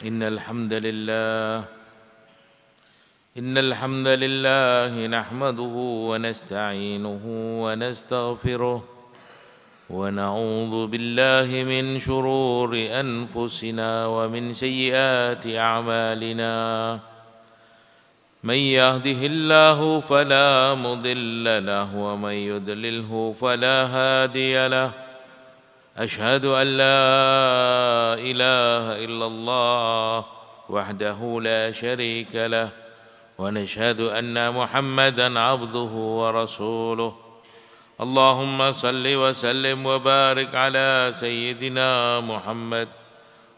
إن الحمد لله إن الحمد لله نحمده ونستعينه ونستغفره ونعوذ بالله من شرور أنفسنا ومن سيئات أعمالنا من يهده الله فلا مضل له ومن يضلله فلا هادي له أشهد أن لا إله إلا الله وحده لا شريك له ونشهد أن محمدًا عبده ورسوله اللهم صل وسلم وبارك على سيدنا محمد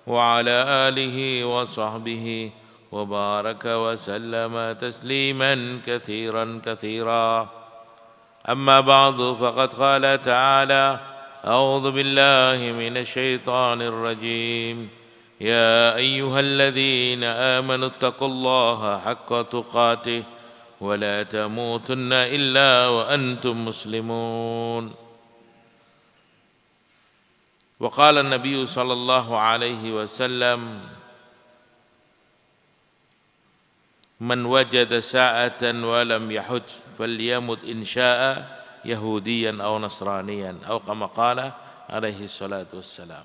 وعلى آله وصحبه وبارك وسلم تسليما كثيرا كثيرا أما بعد فقد قال تعالى أعوذ بالله من الشيطان الرجيم يا أيها الذين آمنوا اتقوا الله حق تقاته ولا تموتن إلا وأنتم مسلمون وقال النبي صلى الله عليه وسلم من وجد ساعة ولم يحج فليمت إن شاء Yahudiyan atau Nasraniyan atau kama qala alaihi salatu wassalam.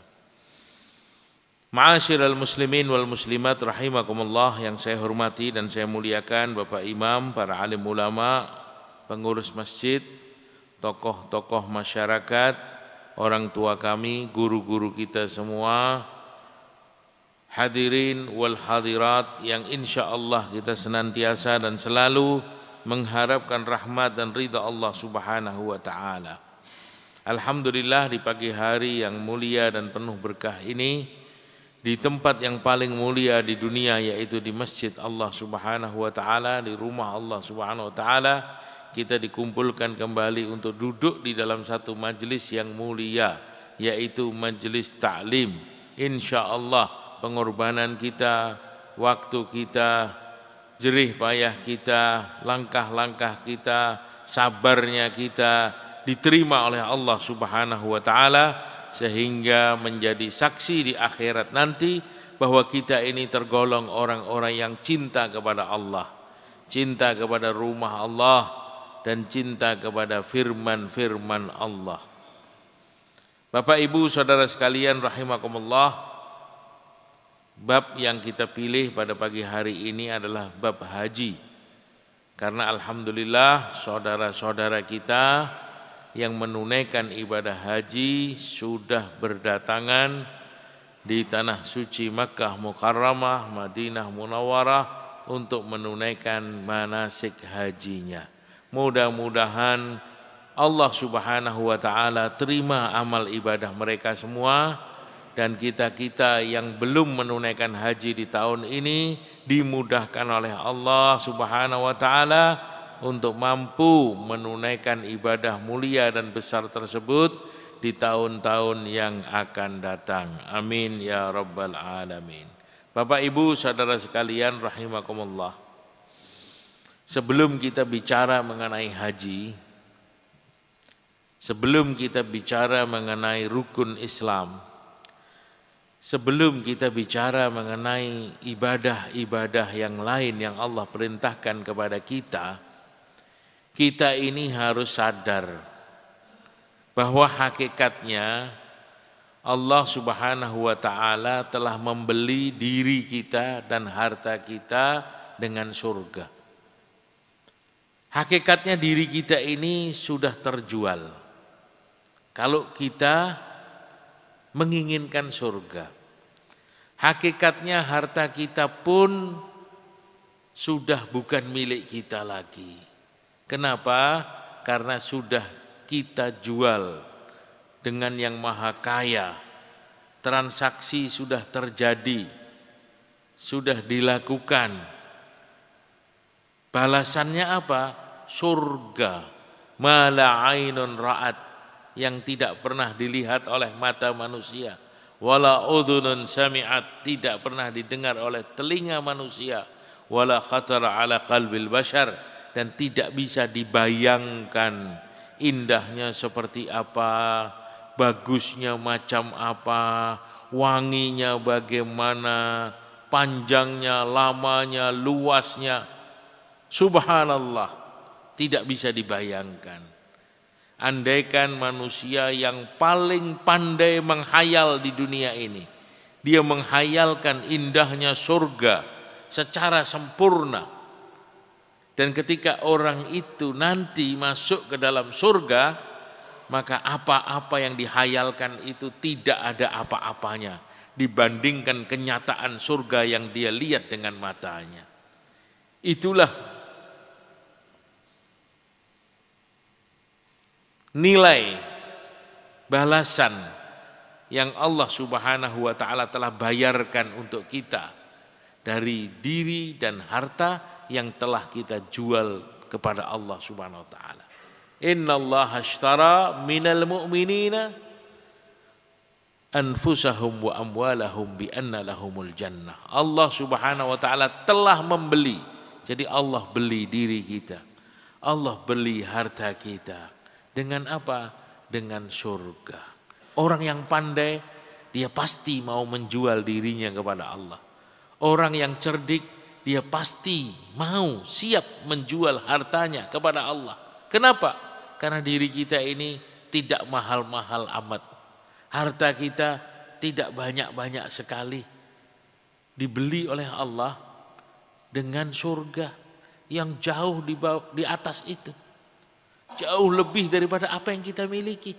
Ma'asyiral muslimin wal muslimat rahimakumullah, yang saya hormati dan saya muliakan Bapak Imam, para alim ulama, pengurus masjid, tokoh-tokoh masyarakat, orang tua kami, guru-guru kita semua, hadirin wal hadirat yang insyaallah kita senantiasa dan selalu mengharapkan rahmat dan ridha Allah Subhanahu wa taala. Alhamdulillah, di pagi hari yang mulia dan penuh berkah ini, di tempat yang paling mulia di dunia, yaitu di masjid Allah Subhanahu wa taala, di rumah Allah Subhanahu wa taala, kita dikumpulkan kembali untuk duduk di dalam satu majelis yang mulia, yaitu majelis ta'lim. Insyaallah pengorbanan kita, waktu kita, jerih payah kita, langkah-langkah kita, sabarnya kita diterima oleh Allah Subhanahu wa taala, sehingga menjadi saksi di akhirat nanti bahwa kita ini tergolong orang-orang yang cinta kepada Allah, cinta kepada rumah Allah, dan cinta kepada firman-firman Allah. Bapak Ibu saudara sekalian rahimakumullah, bab yang kita pilih pada pagi hari ini adalah bab haji. Karena alhamdulillah saudara-saudara kita yang menunaikan ibadah haji sudah berdatangan di tanah suci Makkah Mukarramah, Madinah Munawwarah untuk menunaikan manasik hajinya. Mudah-mudahan Allah Subhanahu wa taala terima amal ibadah mereka semua, dan kita-kita yang belum menunaikan haji di tahun ini dimudahkan oleh Allah Subhanahu wa taala untuk mampu menunaikan ibadah mulia dan besar tersebut di tahun-tahun yang akan datang. Amin ya rabbal alamin. Bapak Ibu saudara sekalian rahimakumullah, sebelum kita bicara mengenai haji, sebelum kita bicara mengenai rukun Islam, sebelum kita bicara mengenai ibadah-ibadah yang lain yang Allah perintahkan kepada kita, kita ini harus sadar bahwa hakikatnya Allah Subhanahu wa taala telah membeli diri kita dan harta kita dengan surga. Hakikatnya diri kita ini sudah terjual kalau kita menginginkan surga. Hakikatnya harta kita pun sudah bukan milik kita lagi. Kenapa? Karena sudah kita jual dengan yang maha kaya. Transaksi sudah terjadi, sudah dilakukan. Balasannya apa? Surga. Ma la ainun ra'at, yang tidak pernah dilihat oleh mata manusia, wala udhunun sami'at, tidak pernah didengar oleh telinga manusia, wala khatara ala qalbil bashar, dan tidak bisa dibayangkan indahnya seperti apa, bagusnya macam apa, wanginya bagaimana, panjangnya, lamanya, luasnya. Subhanallah, tidak bisa dibayangkan. Andaikan manusia yang paling pandai menghayal di dunia ini, dia menghayalkan indahnya surga secara sempurna. Dan ketika orang itu nanti masuk ke dalam surga, maka apa-apa yang dihayalkan itu tidak ada apa-apanya dibandingkan kenyataan surga yang dia lihat dengan matanya. Itulah nilai balasan yang Allah Subhanahu wa taala telah bayarkan untuk kita dari diri dan harta yang telah kita jual kepada Allah Subhanahu wa taala. Innallaha ashtara minal mu'minina anfusahum wa amwalahum bi anna lahumul jannah. Allah Subhanahu wa taala telah membeli. Jadi Allah beli diri kita. Allah beli harta kita. Dengan apa? Dengan surga. Orang yang pandai, dia pasti mau menjual dirinya kepada Allah. Orang yang cerdik, dia pasti mau siap menjual hartanya kepada Allah. Kenapa? Karena diri kita ini tidak mahal-mahal amat. Harta kita tidak banyak-banyak sekali. Dibeli oleh Allah dengan surga yang jauh di atas itu. Jauh lebih daripada apa yang kita miliki.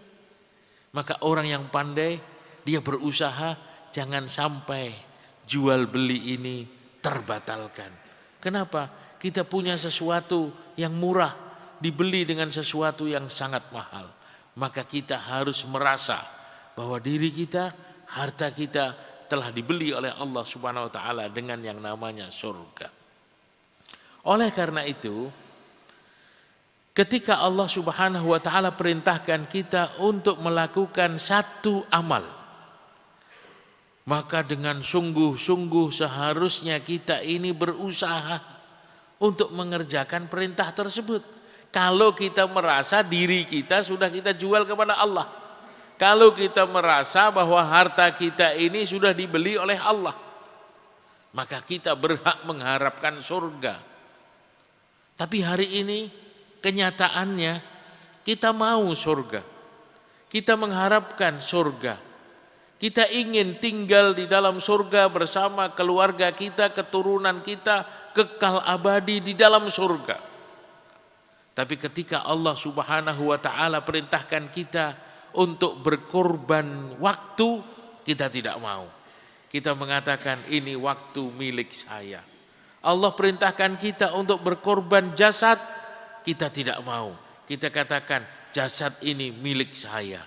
Maka orang yang pandai, dia berusaha jangan sampai jual beli ini terbatalkan. Kenapa? Kita punya sesuatu yang murah, dibeli dengan sesuatu yang sangat mahal. Maka kita harus merasa bahwa diri kita, harta kita telah dibeli oleh Allah Subhanahu wa taala dengan yang namanya surga. Oleh karena itu, ketika Allah Subhanahu wa taala perintahkan kita untuk melakukan satu amal, maka dengan sungguh-sungguh seharusnya kita ini berusaha untuk mengerjakan perintah tersebut. Kalau kita merasa diri kita sudah kita jual kepada Allah, kalau kita merasa bahwa harta kita ini sudah dibeli oleh Allah, maka kita berhak mengharapkan surga. Tapi hari ini kenyataannya kita mau surga, kita mengharapkan surga, kita ingin tinggal di dalam surga bersama keluarga kita, keturunan kita, kekal abadi di dalam surga. Tapi ketika Allah Subhanahu wa taala perintahkan kita untuk berkorban waktu, kita tidak mau. Kita mengatakan ini waktu milik saya. Allah perintahkan kita untuk berkorban jasad, kita tidak mau. Kita katakan jasad ini milik saya.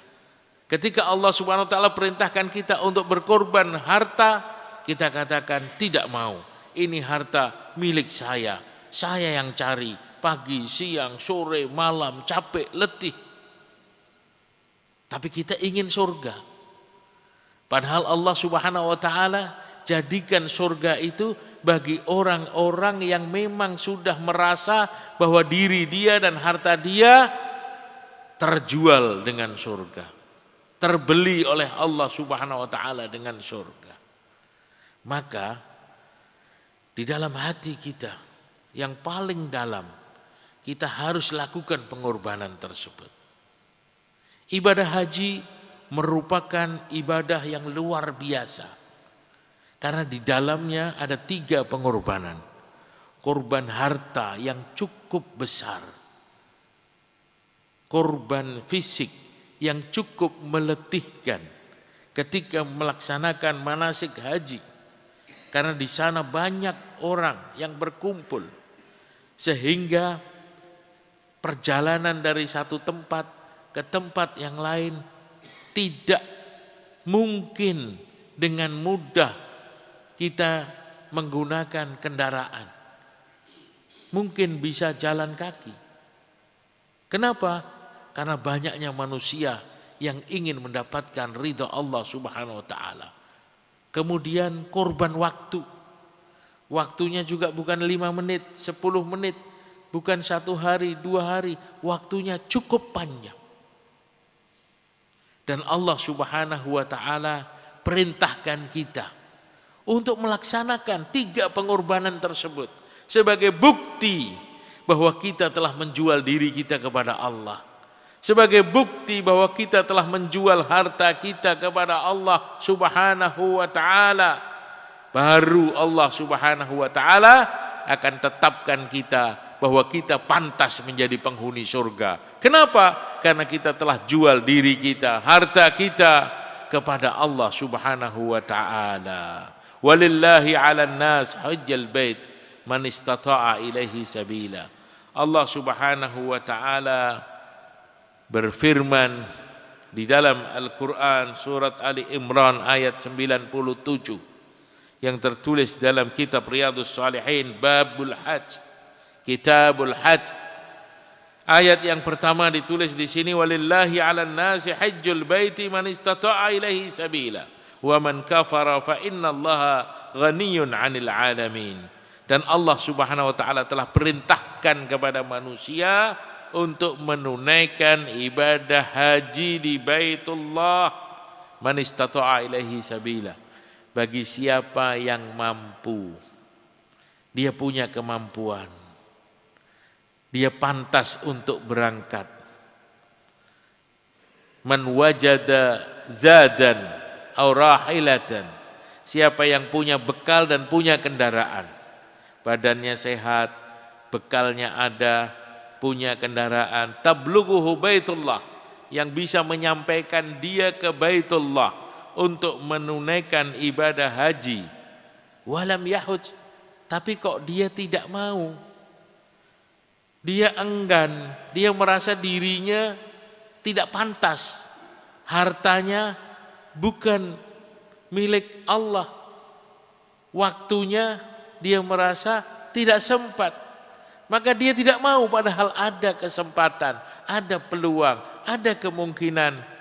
Ketika Allah Subhanahu wa taala perintahkan kita untuk berkorban harta, kita katakan tidak mau. Ini harta milik saya. Saya yang cari pagi, siang, sore, malam, capek, letih. Tapi kita ingin surga. Padahal Allah Subhanahu wa taala jadikan surga itu bagi orang-orang yang memang sudah merasa bahwa diri dia dan harta dia terjual dengan surga, terbeli oleh Allah Subhanahu wa taala dengan surga. Maka di dalam hati kita yang paling dalam, kita harus lakukan pengorbanan tersebut. Ibadah haji merupakan ibadah yang luar biasa. Karena di dalamnya ada 3 pengorbanan. Korban harta yang cukup besar. Korban fisik yang cukup meletihkan ketika melaksanakan manasik haji. Karena di sana banyak orang yang berkumpul. Sehingga perjalanan dari satu tempat ke tempat yang lain tidak mungkin dengan mudah kita menggunakan kendaraan. Mungkin bisa jalan kaki. Kenapa? Karena banyaknya manusia yang ingin mendapatkan ridha Allah Subhanahu wa taala. Kemudian korban waktu. Waktunya juga bukan 5 menit, 10 menit, bukan 1 hari, 2 hari. Waktunya cukup panjang. Dan Allah Subhanahu wa taala perintahkan kita untuk melaksanakan 3 pengorbanan tersebut sebagai bukti bahwa kita telah menjual diri kita kepada Allah, sebagai bukti bahwa kita telah menjual harta kita kepada Allah Subhanahu wa taala. Baru Allah Subhanahu wa taala akan tetapkan kita bahwa kita pantas menjadi penghuni surga. Kenapa? Karena kita telah jual diri kita, harta kita kepada Allah Subhanahu wa taala. Walillahi 'alan nas hajjal bait man istata'a ilaihi sabila. Allah Subhanahu wa taala berfirman di dalam Al-Qur'an surat Ali Imran ayat 97 yang tertulis dalam kitab Riyadhus Shalihin babul hajj, kitabul hajj. Ayat yang pertama ditulis di sini, walillahi 'alan nasi hajjul baiti man istata'a ilaihi sabila wa man kafara fa innallaha ghaniyyun 'anil 'alamin. Dan Allah Subhanahu wa taala telah perintahkan kepada manusia untuk menunaikan ibadah haji di Baitullah man istata'a ilaihi sabila. Bagi siapa yang mampu, dia punya kemampuan, dia pantas untuk berangkat. Man wajada zadan aw rahilatan, siapa yang punya bekal dan punya kendaraan, badannya sehat, bekalnya ada, punya kendaraan, tablughuhu baitullah, yang bisa menyampaikan dia ke Baitullah untuk menunaikan ibadah haji. Walam yahuj, tapi kok dia tidak mau, dia enggan, dia merasa dirinya tidak pantas, hartanya bukan milik Allah, waktunya dia merasa tidak sempat, maka dia tidak mau, padahal ada kesempatan, ada peluang, ada kemungkinan.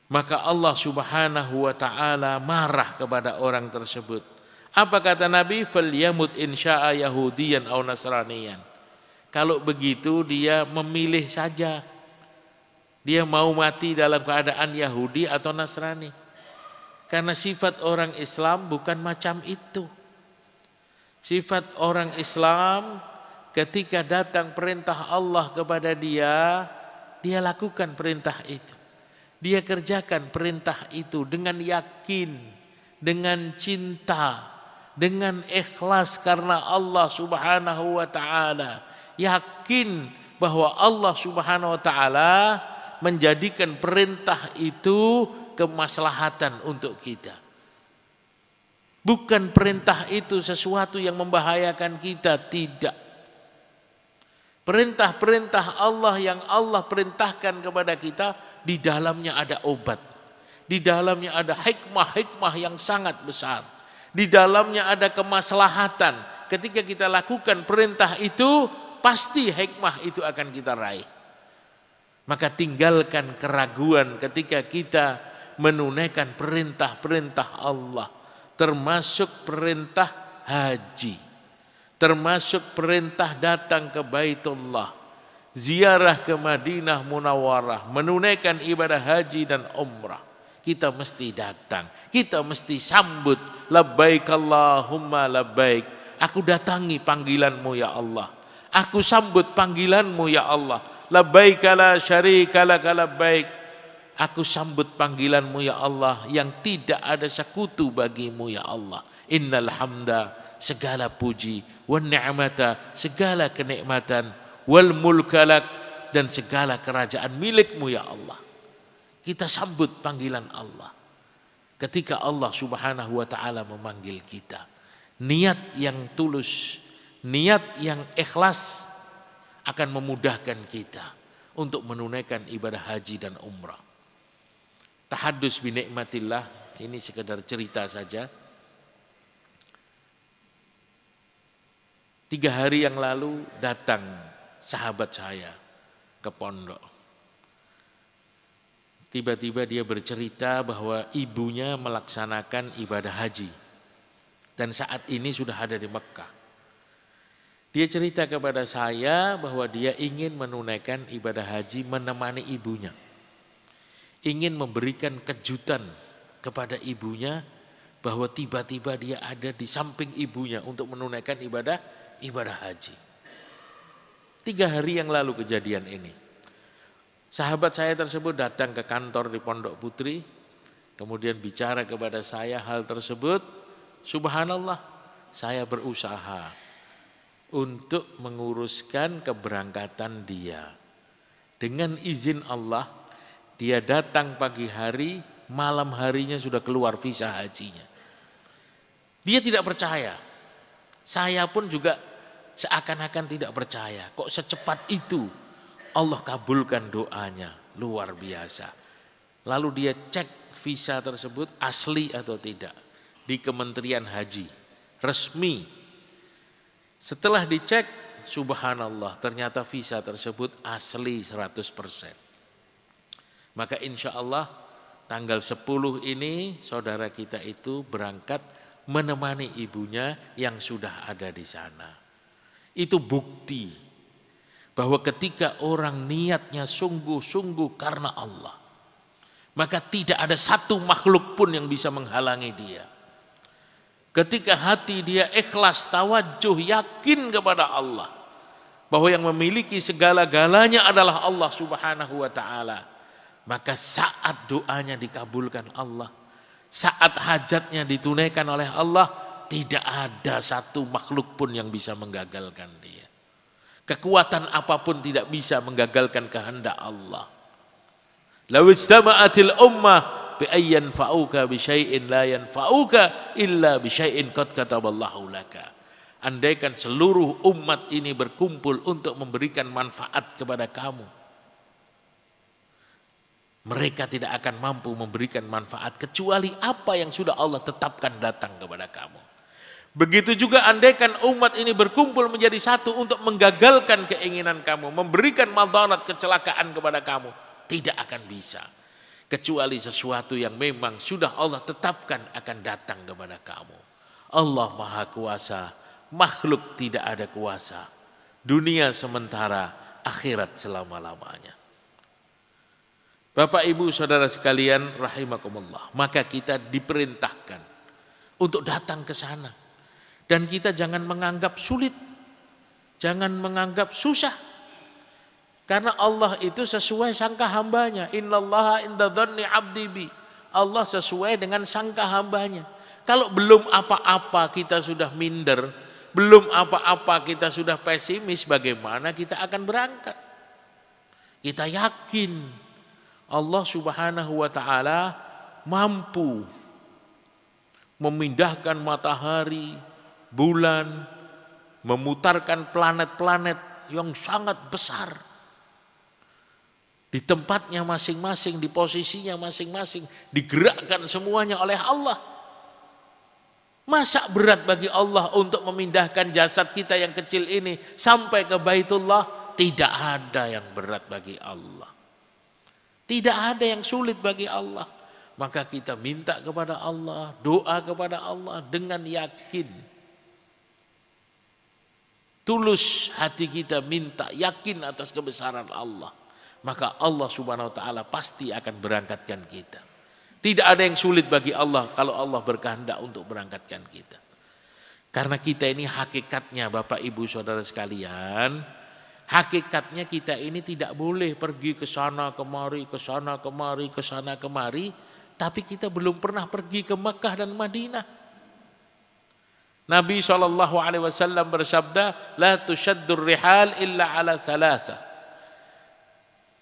Maka Allah Subhanahu wa taala marah kepada orang tersebut. Apa kata Nabi? Falyamut insya'a yahudiyan aw nasraniyan. Kalau begitu dia memilih saja, dia mau mati dalam keadaan Yahudi atau Nasrani. Karena sifat orang Islam bukan macam itu. Sifat orang Islam ketika datang perintah Allah kepada dia, dia lakukan perintah itu. Dia kerjakan perintah itu dengan yakin, dengan cinta, dengan ikhlas karena Allah Subhanahu wa taala. Yakin bahwa Allah Subhanahu wa taala menjadikan perintah itu kemaslahatan untuk kita. Bukan perintah itu sesuatu yang membahayakan kita, tidak. Perintah-perintah Allah yang Allah perintahkan kepada kita, di dalamnya ada obat. Di dalamnya ada hikmah-hikmah yang sangat besar. Di dalamnya ada kemaslahatan. Ketika kita lakukan perintah itu, pasti hikmah itu akan kita raih. Maka tinggalkan keraguan ketika kita menunaikan perintah-perintah Allah. Termasuk perintah haji. Termasuk perintah datang ke Baitullah. Ziarah ke Madinah Munawwarah. Menunaikan ibadah haji dan umrah. Kita mesti datang. Kita mesti sambut. Labbaik Allahumma labbaik. Aku datangi panggilanmu ya Allah. Aku sambut panggilanmu ya Allah. Labbaik la syarika laka labbaik. Aku sambut panggilanmu ya Allah yang tidak ada sekutu bagimu ya Allah. Innal hamda, segala puji, wan ni'mata, segala kenikmatan, wal mulkalak, dan segala kerajaan milikmu ya Allah. Kita sambut panggilan Allah. Ketika Allah Subhanahu wa taala memanggil kita, niat yang tulus, niat yang ikhlas akan memudahkan kita untuk menunaikan ibadah haji dan umrah. Tahaddus bi nikmatillah, ini sekedar cerita saja. 3 hari yang lalu datang sahabat saya ke pondok. Tiba-tiba dia bercerita bahwa ibunya melaksanakan ibadah haji dan saat ini sudah ada di Mekah. Dia cerita kepada saya bahwa dia ingin menunaikan ibadah haji menemani ibunya. Ingin memberikan kejutan kepada ibunya bahwa tiba-tiba dia ada di samping ibunya untuk menunaikan ibadah haji. 3 hari yang lalu kejadian ini. Sahabat saya tersebut datang ke kantor di Pondok Putri, kemudian bicara kepada saya hal tersebut. Subhanallah, saya berusaha untuk menguruskan keberangkatan dia. Dengan izin Allah, dia datang pagi hari, malam harinya sudah keluar visa hajinya. Dia tidak percaya. Saya pun juga seakan-akan tidak percaya. Kok secepat itu Allah kabulkan doanya, luar biasa. Lalu dia cek visa tersebut asli atau tidak di Kementerian Haji, resmi. Setelah dicek, subhanallah, ternyata visa tersebut asli 100%. Maka insya Allah tanggal 10 ini saudara kita itu berangkat menemani ibunya yang sudah ada di sana. Itu bukti bahwa ketika orang niatnya sungguh-sungguh karena Allah, maka tidak ada satu makhluk pun yang bisa menghalangi dia. Ketika hati dia ikhlas, tawajuh, yakin kepada Allah, bahwa yang memiliki segala-galanya adalah Allah Subhanahu wa ta'ala, maka saat doanya dikabulkan Allah, saat hajatnya ditunaikan oleh Allah, tidak ada satu makhluk pun yang bisa menggagalkan dia. Kekuatan apapun tidak bisa menggagalkan kehendak Allah. Law ijtama'atil ummah bi ayyan fa'uka bi syai'in la yanfa'uka illa bi syai'in qad kataballahu laka. Andaikan seluruh umat ini berkumpul untuk memberikan manfaat kepada kamu, mereka tidak akan mampu memberikan manfaat kecuali apa yang sudah Allah tetapkan datang kepada kamu. Begitu juga andaikan umat ini berkumpul menjadi satu untuk menggagalkan keinginan kamu, memberikan madarat, kecelakaan kepada kamu, tidak akan bisa. Kecuali sesuatu yang memang sudah Allah tetapkan akan datang kepada kamu. Allah Maha Kuasa, makhluk tidak ada kuasa. Dunia sementara, akhirat selama-lamanya. Bapak Ibu Saudara sekalian rahimakumullah, maka kita diperintahkan untuk datang ke sana. Dan kita jangan menganggap sulit, jangan menganggap susah. Karena Allah itu sesuai sangka hambanya. Innallaha inda dhanni abdi bi. Allah sesuai dengan sangka hambanya. Kalau belum apa-apa kita sudah minder, belum apa-apa kita sudah pesimis, bagaimana kita akan berangkat? Kita yakin Allah Subhanahu wa ta'ala mampu memindahkan matahari, bulan, memutarkan planet-planet yang sangat besar di tempatnya masing-masing, di posisinya masing-masing, digerakkan semuanya oleh Allah. Masa berat bagi Allah untuk memindahkan jasad kita yang kecil ini sampai ke Baitullah? Tidak ada yang berat bagi Allah. Tidak ada yang sulit bagi Allah. Maka kita minta kepada Allah, doa kepada Allah dengan yakin. Tulus hati kita minta, yakin atas kebesaran Allah. Maka Allah Subhanahu wa ta'ala pasti akan berangkatkan kita. Tidak ada yang sulit bagi Allah kalau Allah berkehendak untuk berangkatkan kita. Karena kita ini hakikatnya Bapak Ibu Saudara sekalian, hakikatnya kita ini tidak boleh pergi ke sana kemari, ke sana kemari, ke sana kemari, tapi kita belum pernah pergi ke Mekah dan Madinah. Nabi SAW bersabda, la tushaddur rihal illa ala thalatha.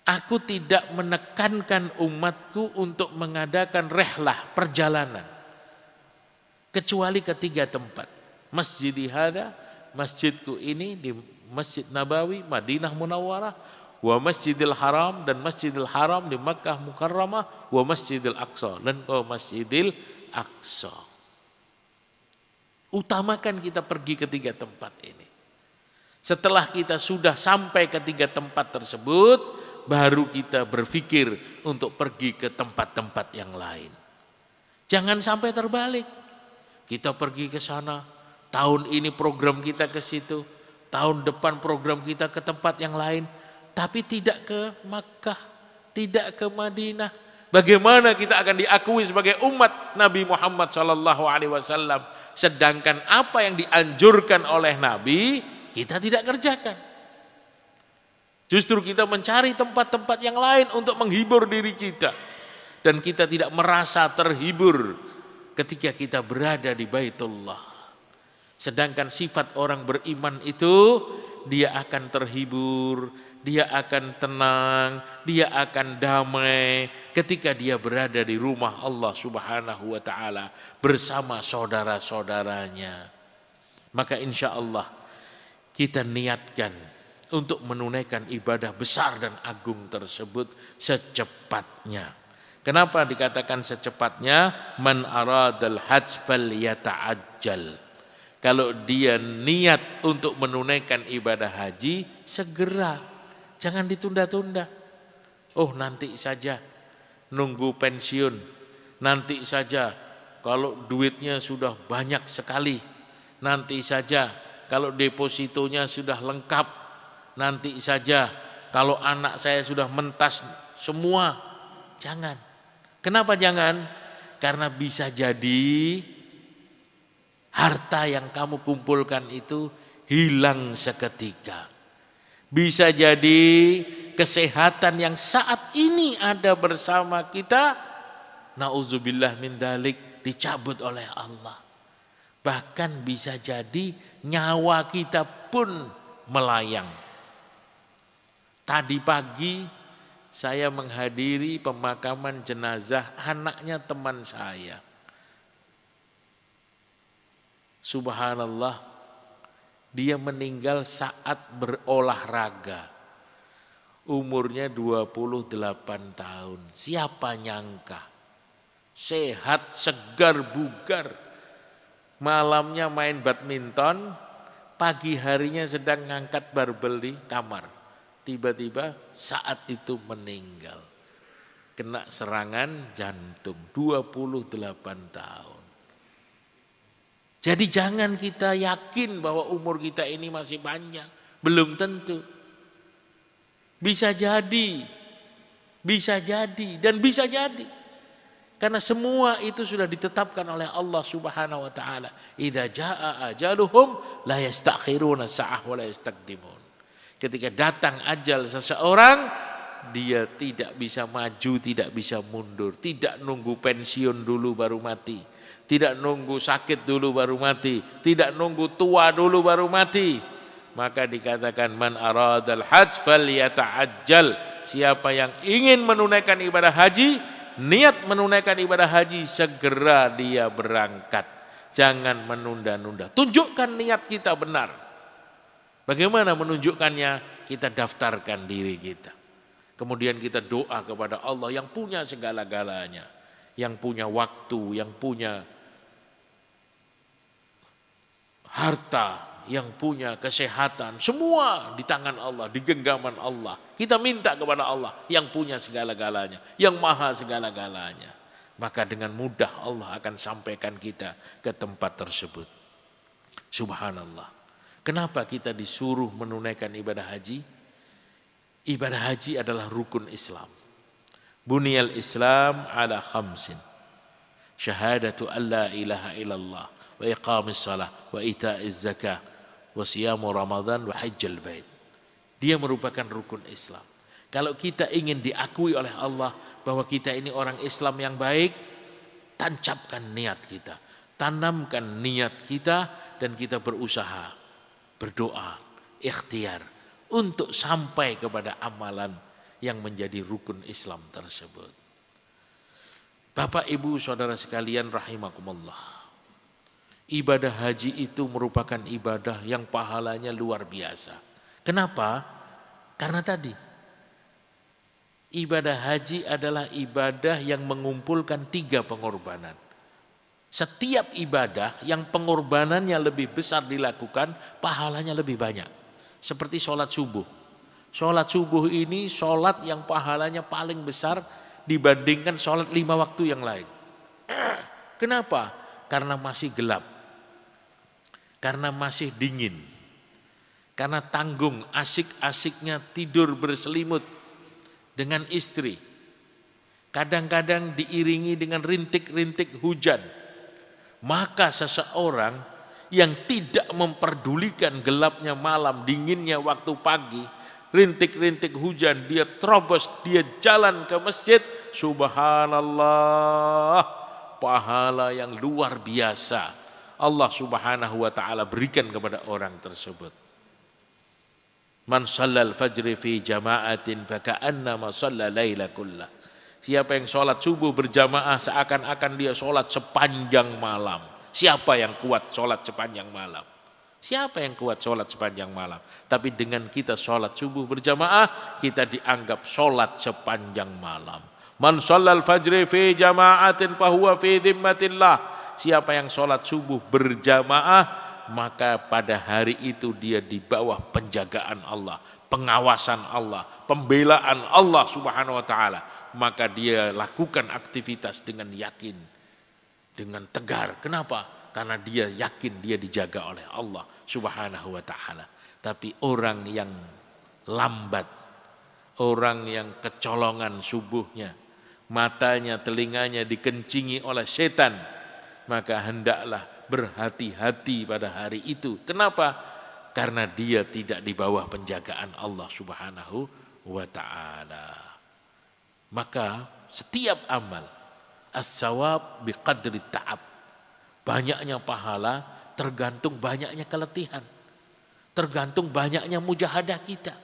Aku tidak menekankan umatku untuk mengadakan rehlah, perjalanan, kecuali ke 3 tempat. Masjidi hada, masjidku ini di Masjid Nabawi, Madinah Munawwarah, wa Masjidil Haram, dan Masjidil Haram di Makkah Mukarramah, wa Masjidil Aqsa, dan ke Masjidil Aqsa. Utamakan kita pergi ke 3 tempat ini. Setelah kita sudah sampai ke 3 tempat tersebut, baru kita berpikir untuk pergi ke tempat-tempat yang lain. Jangan sampai terbalik. Kita pergi ke sana, tahun ini program kita ke situ, tahun depan program kita ke tempat yang lain, tapi tidak ke Makkah, tidak ke Madinah, Bagaimana kita akan diakui sebagai umat Nabi Muhammad SAW, sedangkan apa yang dianjurkan oleh Nabi kita tidak kerjakan. Justru kita mencari tempat-tempat yang lain untuk menghibur diri kita, dan kita tidak merasa terhibur ketika kita berada di Baitullah. Sedangkan sifat orang beriman itu, dia akan terhibur, dia akan tenang, dia akan damai ketika dia berada di rumah Allah Subhanahu wa taala bersama saudara-saudaranya. Maka insya Allah kita niatkan untuk menunaikan ibadah besar dan agung tersebut secepatnya. Kenapa dikatakan secepatnya? Man aradal hajj falyata'ajjal. Kalau dia niat untuk menunaikan ibadah haji, segera. Jangan ditunda-tunda. Oh, nanti saja, nunggu pensiun. Nanti saja, kalau duitnya sudah banyak sekali. Nanti saja, kalau depositonya sudah lengkap. Nanti saja, kalau anak saya sudah mentas semua. Jangan. Kenapa jangan? Karena bisa jadi harta yang kamu kumpulkan itu hilang seketika. Bisa jadi kesehatan yang saat ini ada bersama kita, nauzubillah min dalik, dicabut oleh Allah. Bahkan bisa jadi nyawa kita pun melayang. Tadi pagi saya menghadiri pemakaman jenazah anaknya teman saya. Subhanallah. Dia meninggal saat berolahraga. Umurnya 28 tahun. Siapa nyangka? Sehat, segar, bugar. Malamnya main badminton, pagi harinya sedang ngangkat barbel di kamar. Tiba-tiba saat itu meninggal. Kena serangan jantung, 28 tahun. Jadi jangan kita yakin bahwa umur kita ini masih panjang. Belum tentu. Bisa jadi. Bisa jadi. Dan bisa jadi. Karena semua itu sudah ditetapkan oleh Allah Subhanahu wa taala. Idza jaa ajaluhum la yastakhiruna sa'ah wa la yastaqdimun. Ketika datang ajal seseorang, dia tidak bisa maju, tidak bisa mundur, tidak nunggu pensiun dulu baru mati. Tidak nunggu sakit dulu baru mati. Tidak nunggu tua dulu baru mati. Maka dikatakan man aradal hajj falyata'ajjal. Siapa yang ingin menunaikan ibadah haji, niat menunaikan ibadah haji, segera dia berangkat. Jangan menunda-nunda. Tunjukkan niat kita benar. Bagaimana menunjukkannya? Kita daftarkan diri kita. Kemudian kita doa kepada Allah yang punya segala-galanya. Yang punya waktu, yang punya harta, yang punya kesehatan, semua di tangan Allah, di genggaman Allah. Kita minta kepada Allah yang punya segala-galanya, yang maha segala-galanya. Maka dengan mudah Allah akan sampaikan kita ke tempat tersebut. Subhanallah. Kenapa kita disuruh menunaikan ibadah haji? Ibadah haji adalah rukun Islam. Buniyal Islam ala khamsin. Syahadatu an la ilaha illallah. Wa iqamis salah, wa ita'iz zakah, wa siyamu ramadan, wa hajjal bait. Dia merupakan rukun Islam. Kalau kita ingin diakui oleh Allah bahwa kita ini orang Islam yang baik, tancapkan niat kita, tanamkan niat kita, dan kita berusaha, berdoa, ikhtiar untuk sampai kepada amalan yang menjadi rukun Islam tersebut. Bapak, Ibu, saudara sekalian rahimakumullah. Ibadah haji itu merupakan ibadah yang pahalanya luar biasa. Kenapa? Karena tadi ibadah haji adalah ibadah yang mengumpulkan 3 pengorbanan. Setiap ibadah yang pengorbanannya lebih besar dilakukan, pahalanya lebih banyak. Seperti sholat subuh. Sholat subuh ini sholat yang pahalanya paling besar dibandingkan sholat 5 waktu yang lain. Kenapa? Karena masih gelap. Karena masih dingin. Karena tanggung, asik-asiknya tidur berselimut dengan istri. kadang-kadang diiringi dengan rintik-rintik hujan. Maka seseorang yang tidak memperdulikan gelapnya malam, dinginnya waktu pagi, rintik-rintik hujan, dia terobos, dia jalan ke masjid, subhanallah, pahala yang luar biasa Allah subhanahu wa ta'ala berikan kepada orang tersebut. Man shallal fajri fi jama'atin faka'annama shalla laila kullah. Siapa yang sholat subuh berjamaah seakan-akan dia sholat sepanjang malam. Siapa yang kuat sholat sepanjang malam? Siapa yang kuat sholat sepanjang malam? Tapi dengan kita sholat subuh berjamaah, kita dianggap sholat sepanjang malam. Man shallal fajri fi jama'atin fahuwa fi dhimmatillah. Siapa yang sholat subuh berjamaah, maka pada hari itu dia di bawah penjagaan Allah, pengawasan Allah, pembelaan Allah subhanahu wa ta'ala. Maka dia lakukan aktivitas dengan yakin, dengan tegar. Kenapa? Karena dia yakin dia dijaga oleh Allah subhanahu wa ta'ala. Tapi orang yang lambat, orang yang kecolongan subuhnya, matanya, telinganya dikencingi oleh setan, maka hendaklah berhati-hati pada hari itu. Kenapa? Karena dia tidak di bawah penjagaan Allah subhanahu wa ta'ala. Maka setiap amal as-sawab biqadri ta'ab, banyaknya pahala tergantung banyaknya keletihan, tergantung banyaknya mujahadah kita.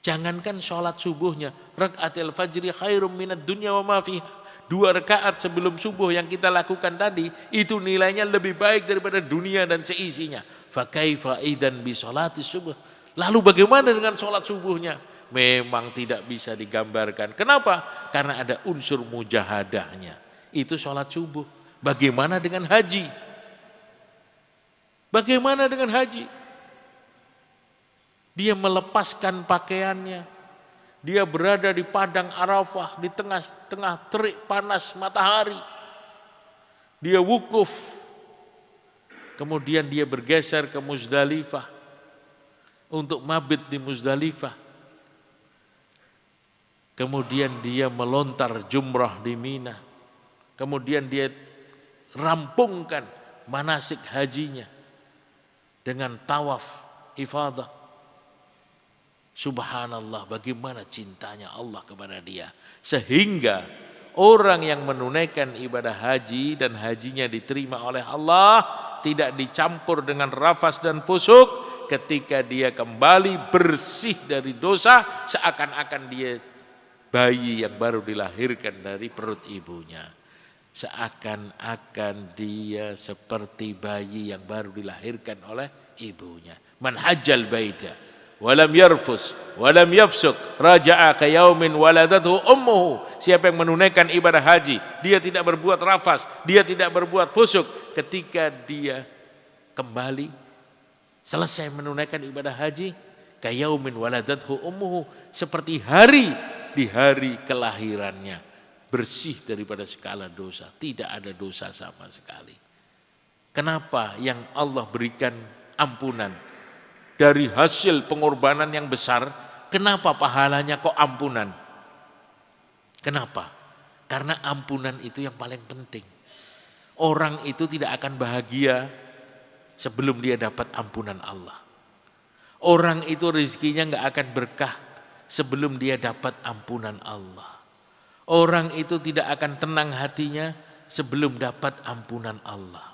Jangankan sholat subuhnya, rakaatil fajri khairum minad dunya wa ma fiha, 2 rakaat sebelum subuh yang kita lakukan tadi, itu nilainya lebih baik daripada dunia dan seisinya. Fa kaifa idzan bi sholati subuh. Lalu bagaimana dengan sholat subuhnya? Memang tidak bisa digambarkan. Kenapa? Karena ada unsur mujahadahnya. Itu sholat subuh. Bagaimana dengan haji? Bagaimana dengan haji? Dia melepaskan pakaiannya. Dia berada di padang Arafah di tengah-tengah terik panas matahari. Dia wukuf. Kemudian dia bergeser ke Muzdalifah untuk mabit di Muzdalifah. Kemudian dia melontar jumrah di Mina. Kemudian dia rampungkan manasik hajinya dengan tawaf ifadah. Subhanallah, bagaimana cintanya Allah kepada dia. Sehingga orang yang menunaikan ibadah haji dan hajinya diterima oleh Allah, tidak dicampur dengan rafas dan fusuk, ketika dia kembali bersih dari dosa, seakan-akan dia bayi yang baru dilahirkan dari perut ibunya. Seakan-akan dia seperti bayi yang baru dilahirkan oleh ibunya. Man hajjal baita walam yarfus walam yafsuk raja'a ka yaumin waladathu ummuhu. Siapa yang menunaikan ibadah haji, dia tidak berbuat rafas, dia tidak berbuat fusuk, ketika dia kembali selesai menunaikan ibadah haji, ka yaumin waladathu ummuhu, seperti di hari kelahirannya, bersih daripada segala dosa, tidak ada dosa sama sekali. Kenapa yang Allah berikan ampunan dari hasil pengorbanan yang besar, kenapa pahalanya kok ampunan? Kenapa? Karena ampunan itu yang paling penting. Orang itu tidak akan bahagia sebelum dia dapat ampunan Allah. Orang itu rezekinya nggak akan berkah sebelum dia dapat ampunan Allah. Orang itu tidak akan tenang hatinya sebelum dapat ampunan Allah.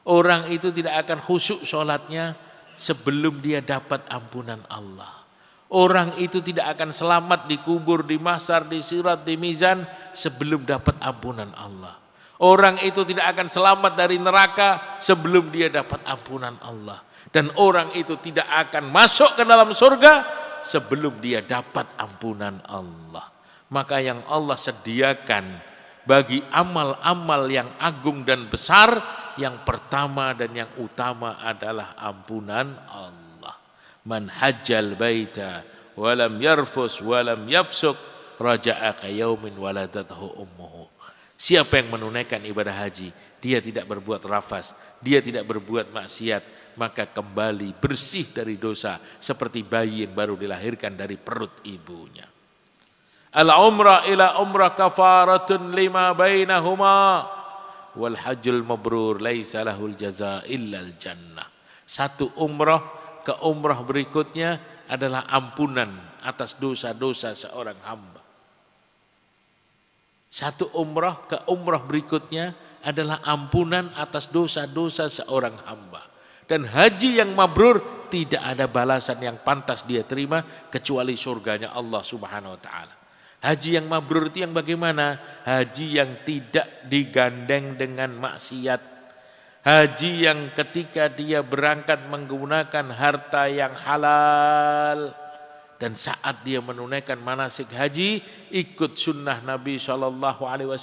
Orang itu tidak akan khusyuk sholatnya sebelum dia dapat ampunan Allah. Orang itu tidak akan selamat di kubur, di mahsyar, di sirat, di mizan sebelum dapat ampunan Allah. Orang itu tidak akan selamat dari neraka sebelum dia dapat ampunan Allah. Dan orang itu tidak akan masuk ke dalam surga sebelum dia dapat ampunan Allah. Maka yang Allah sediakan bagi amal-amal yang agung dan besar, yang pertama dan yang utama adalah ampunan Allah. Man hajjal baita walam yarfus walam yafsuk raja'a ka yaumin waladathu ummuhu. Siapa yang menunaikan ibadah haji, dia tidak berbuat rafas, dia tidak berbuat maksiat, maka kembali bersih dari dosa seperti bayi yang baru dilahirkan dari perut ibunya. Al-umrah ila umrah kafaratun lima bainahuma wal hajjul mabrur laisa lahul jaza illal jannah. Satu umrah ke umrah berikutnya adalah ampunan atas dosa-dosa seorang hamba. Satu umrah ke umrah berikutnya adalah ampunan atas dosa-dosa seorang hamba. Dan haji yang mabrur tidak ada balasan yang pantas dia terima kecuali surganya Allah Subhanahu wa taala. Haji yang mabrur itu yang bagaimana? Haji yang tidak digandeng dengan maksiat. Haji yang ketika dia berangkat menggunakan harta yang halal. Dan saat dia menunaikan manasik haji, ikut sunnah Nabi SAW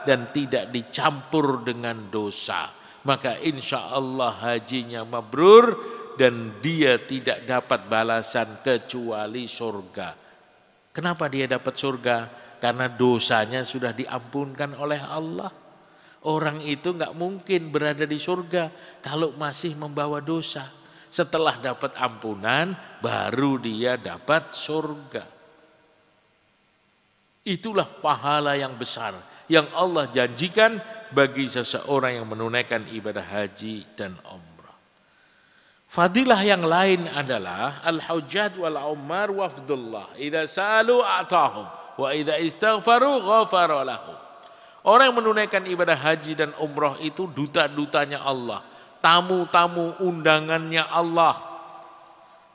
dan tidak dicampur dengan dosa. Maka insya Allah hajinya mabrur dan dia tidak dapat balasan kecuali surga. Kenapa dia dapat surga? Karena dosanya sudah diampunkan oleh Allah. Orang itu nggak mungkin berada di surga kalau masih membawa dosa. Setelah dapat ampunan, baru dia dapat surga. Itulah pahala yang besar yang Allah janjikan bagi seseorang yang menunaikan ibadah haji dan umrah. Fadilah yang lain adalah al-hujjat wal ummar wafdullah. Idza salu a'tahum wa idza istaghfaru ghafara lahum. Orang yang menunaikan ibadah haji dan umrah itu duta-dutanya Allah. Tamu-tamu undangannya Allah.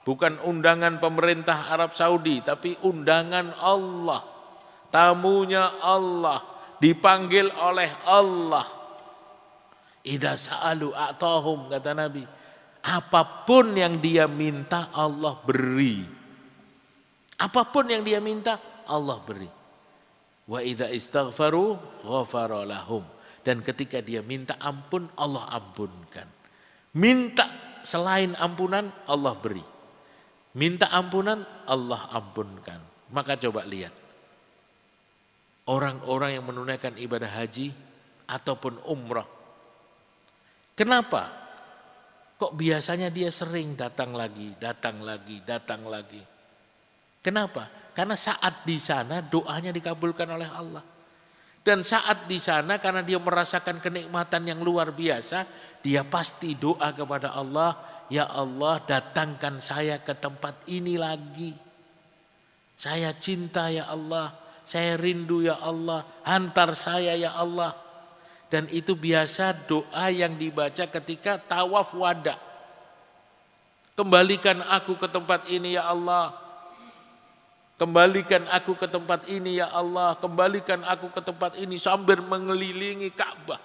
Bukan undangan pemerintah Arab Saudi, tapi undangan Allah. Tamunya Allah. Dipanggil oleh Allah. Idza sa'alu a'tahum, kata Nabi. Apapun yang dia minta Allah beri. Apapun yang dia minta Allah beri. Wa idza istaghfaru ghafara lahum. Dan ketika dia minta ampun Allah ampunkan. Minta selain ampunan Allah beri. Minta ampunan Allah ampunkan. Maka coba lihat. Orang-orang yang menunaikan ibadah haji ataupun umrah. Kenapa? Kok biasanya dia sering datang lagi, datang lagi, datang lagi. Kenapa? Karena saat di sana doanya dikabulkan oleh Allah. Dan saat di sana karena dia merasakan kenikmatan yang luar biasa, dia pasti doa kepada Allah, ya Allah datangkan saya ke tempat ini lagi. Saya cinta ya Allah, saya rindu ya Allah, hantar saya ya Allah. Dan itu biasa doa yang dibaca ketika tawaf wada. Kembalikan aku ke tempat ini ya Allah. Kembalikan aku ke tempat ini ya Allah. Kembalikan aku ke tempat ini sambil mengelilingi Ka'bah.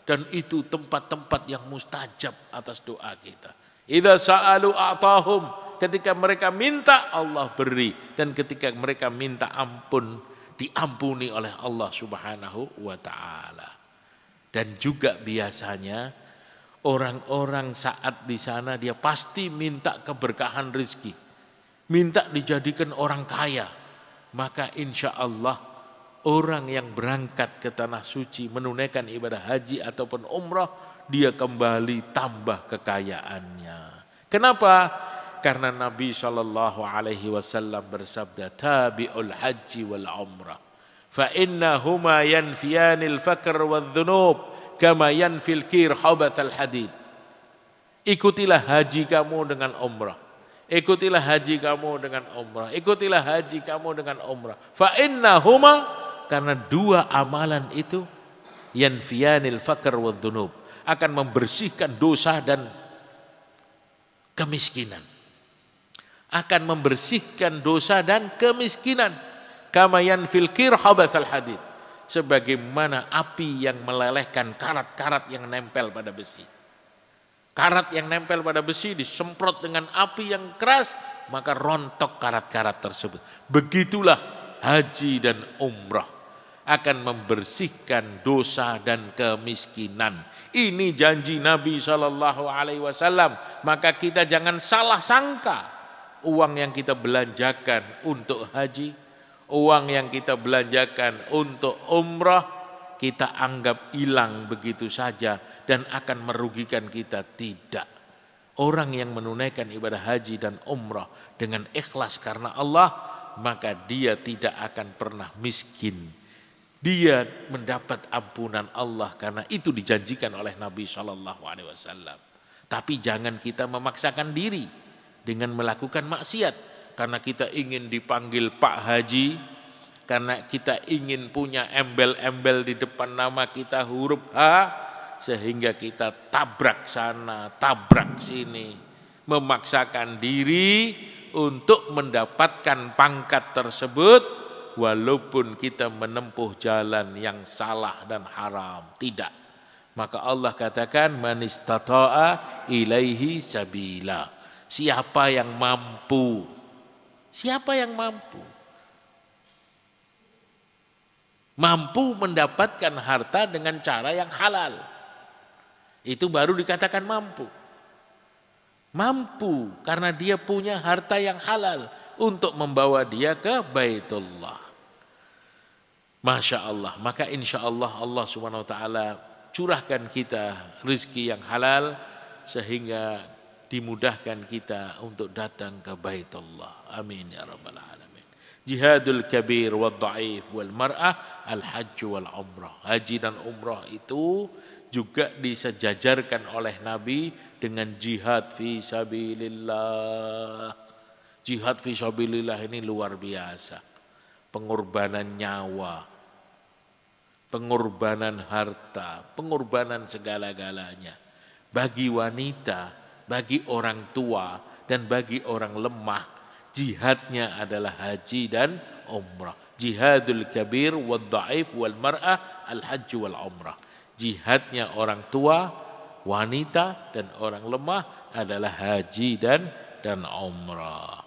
Dan itu tempat-tempat yang mustajab atas doa kita. Idza sa'alu a'tahum. Ketika mereka minta Allah beri. Dan ketika mereka minta ampun diampuni oleh Allah Subhanahu wa ta'ala. Dan juga biasanya orang-orang saat di sana dia pasti minta keberkahan rezeki. Minta dijadikan orang kaya. Maka insya Allah orang yang berangkat ke tanah suci menunaikan ibadah haji ataupun umrah, dia kembali tambah kekayaannya. Kenapa? Karena Nabi SAW bersabda, tabi'ul haji wal umrah. Fa innahuma yanfiyanil fakr wal dhunub kama yanfil kir habatal hadid. Ikutilah haji kamu dengan umrah. Ikutilah haji kamu dengan umrah. Ikutilah haji kamu dengan umrah. Fa innahuma, karena dua amalan itu yanfiyanil fakr wal dhunub, akan membersihkan dosa dan kemiskinan. Akan membersihkan dosa dan kemiskinan. Kama yanfil kir habatsal hadid, sebagaimana api yang melelehkan karat-karat yang nempel pada besi. Karat yang nempel pada besi disemprot dengan api yang keras, maka rontok karat-karat tersebut. Begitulah haji dan umrah akan membersihkan dosa dan kemiskinan. Ini janji Nabi SAW. Maka kita jangan salah sangka uang yang kita belanjakan untuk haji, uang yang kita belanjakan untuk umrah, kita anggap hilang begitu saja dan akan merugikan kita. Tidak. Orang yang menunaikan ibadah haji dan umrah dengan ikhlas karena Allah, maka dia tidak akan pernah miskin. Dia mendapat ampunan Allah karena itu dijanjikan oleh Nabi SAW. Tapi jangan kita memaksakan diri dengan melakukan maksiat karena kita ingin dipanggil Pak Haji, karena kita ingin punya embel-embel di depan nama kita huruf H, sehingga kita tabrak sana, tabrak sini, memaksakan diri untuk mendapatkan pangkat tersebut walaupun kita menempuh jalan yang salah dan haram. Tidak. Maka Allah katakan man istata'a ilaihi sabila. Siapa yang mampu? Siapa yang mampu? Mampu mendapatkan harta dengan cara yang halal. Itu baru dikatakan mampu. Mampu karena dia punya harta yang halal untuk membawa dia ke Baitullah. Masya Allah. Maka insya Allah Allah subhanahu wa ta'ala curahkan kita rizki yang halal sehingga dimudahkan kita untuk datang ke Baitullah. Amin ya rabbal alamin. Jihadul kabir wal dhaif wal mar'ah al hajj wal umrah. Haji dan umrah itu juga disejajarkan oleh Nabi dengan jihad fi sabilillah. Jihad fi sabilillah ini luar biasa. Pengorbanan nyawa, pengorbanan harta, pengorbanan segala-galanya. Bagi wanita, bagi orang tua, dan bagi orang lemah, jihadnya adalah haji dan umrah. Jihadul kabir wal dhaif wal mar'ah al hajj wal umrah. Jihadnya orang tua, wanita, dan orang lemah adalah haji dan umrah.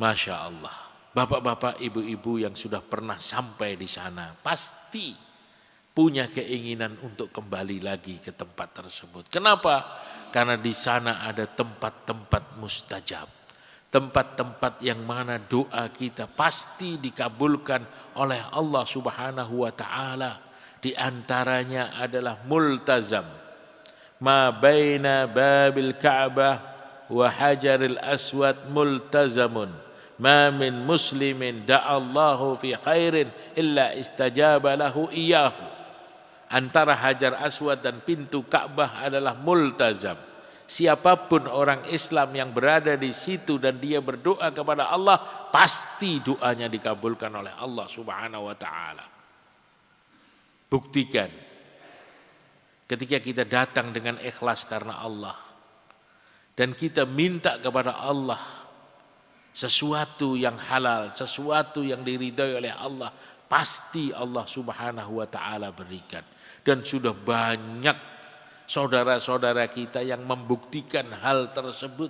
Masya Allah. Bapak-bapak, ibu-ibu yang sudah pernah sampai di sana pasti punya keinginan untuk kembali lagi ke tempat tersebut. Kenapa? Karena di sana ada tempat-tempat mustajab. Tempat-tempat yang mana doa kita pasti dikabulkan oleh Allah Subhanahu wa ta'ala. Di antaranya adalah multazam. Ma baina babil Ka'bah wa hajaril aswad multazamun. Ma min muslimin da'allahu fi khairin illa istajaba lahu iyahu. Antara hajar aswad dan pintu Ka'bah adalah multazam. Siapapun orang Islam yang berada di situ dan dia berdoa kepada Allah, pasti doanya dikabulkan oleh Allah Subhanahu wa ta'ala. Buktikan ketika kita datang dengan ikhlas karena Allah dan kita minta kepada Allah sesuatu yang halal, sesuatu yang diridhai oleh Allah, pasti Allah Subhanahu wa ta'ala berikan. Dan sudah banyak saudara-saudara kita yang membuktikan hal tersebut.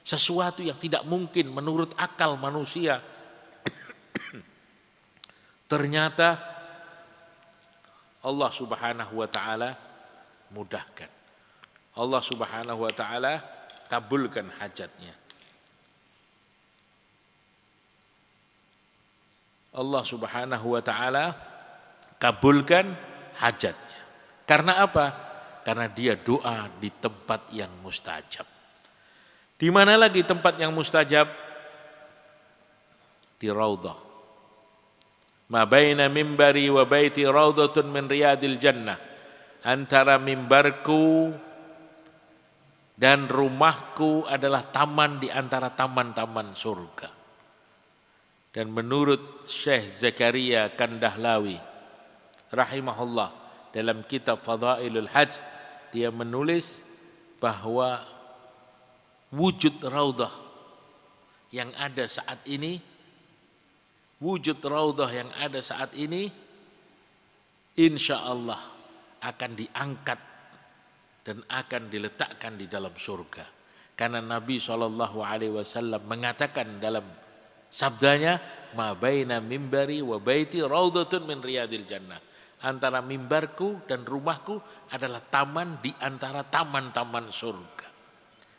Sesuatu yang tidak mungkin menurut akal manusia. Ternyata Allah Subhanahu wa ta'ala mudahkan. Allah Subhanahu wa ta'ala kabulkan hajatnya. Allah Subhanahu wa ta'ala kabulkan hajatnya. Karena apa? Karena dia doa di tempat yang mustajab. Di mana lagi tempat yang mustajab? Di raudhah. Ma baina mimbari wa baiti raudhatun min riyadil jannah. Antara mimbarku dan rumahku adalah taman di antara taman-taman surga. Dan menurut Syekh Zakaria Kandahlawi rahimahullah dalam kitab Fadailul Hajj, dia menulis bahwa wujud raudhah yang ada saat ini, wujud raudhah yang ada saat ini insya Allah akan diangkat dan akan diletakkan di dalam surga. Karena Nabi SAW mengatakan dalam sabdanya, ma baina mimbari wa baiti raudhatun min riyadil jannah. Antara mimbarku dan rumahku adalah taman di antara taman-taman surga.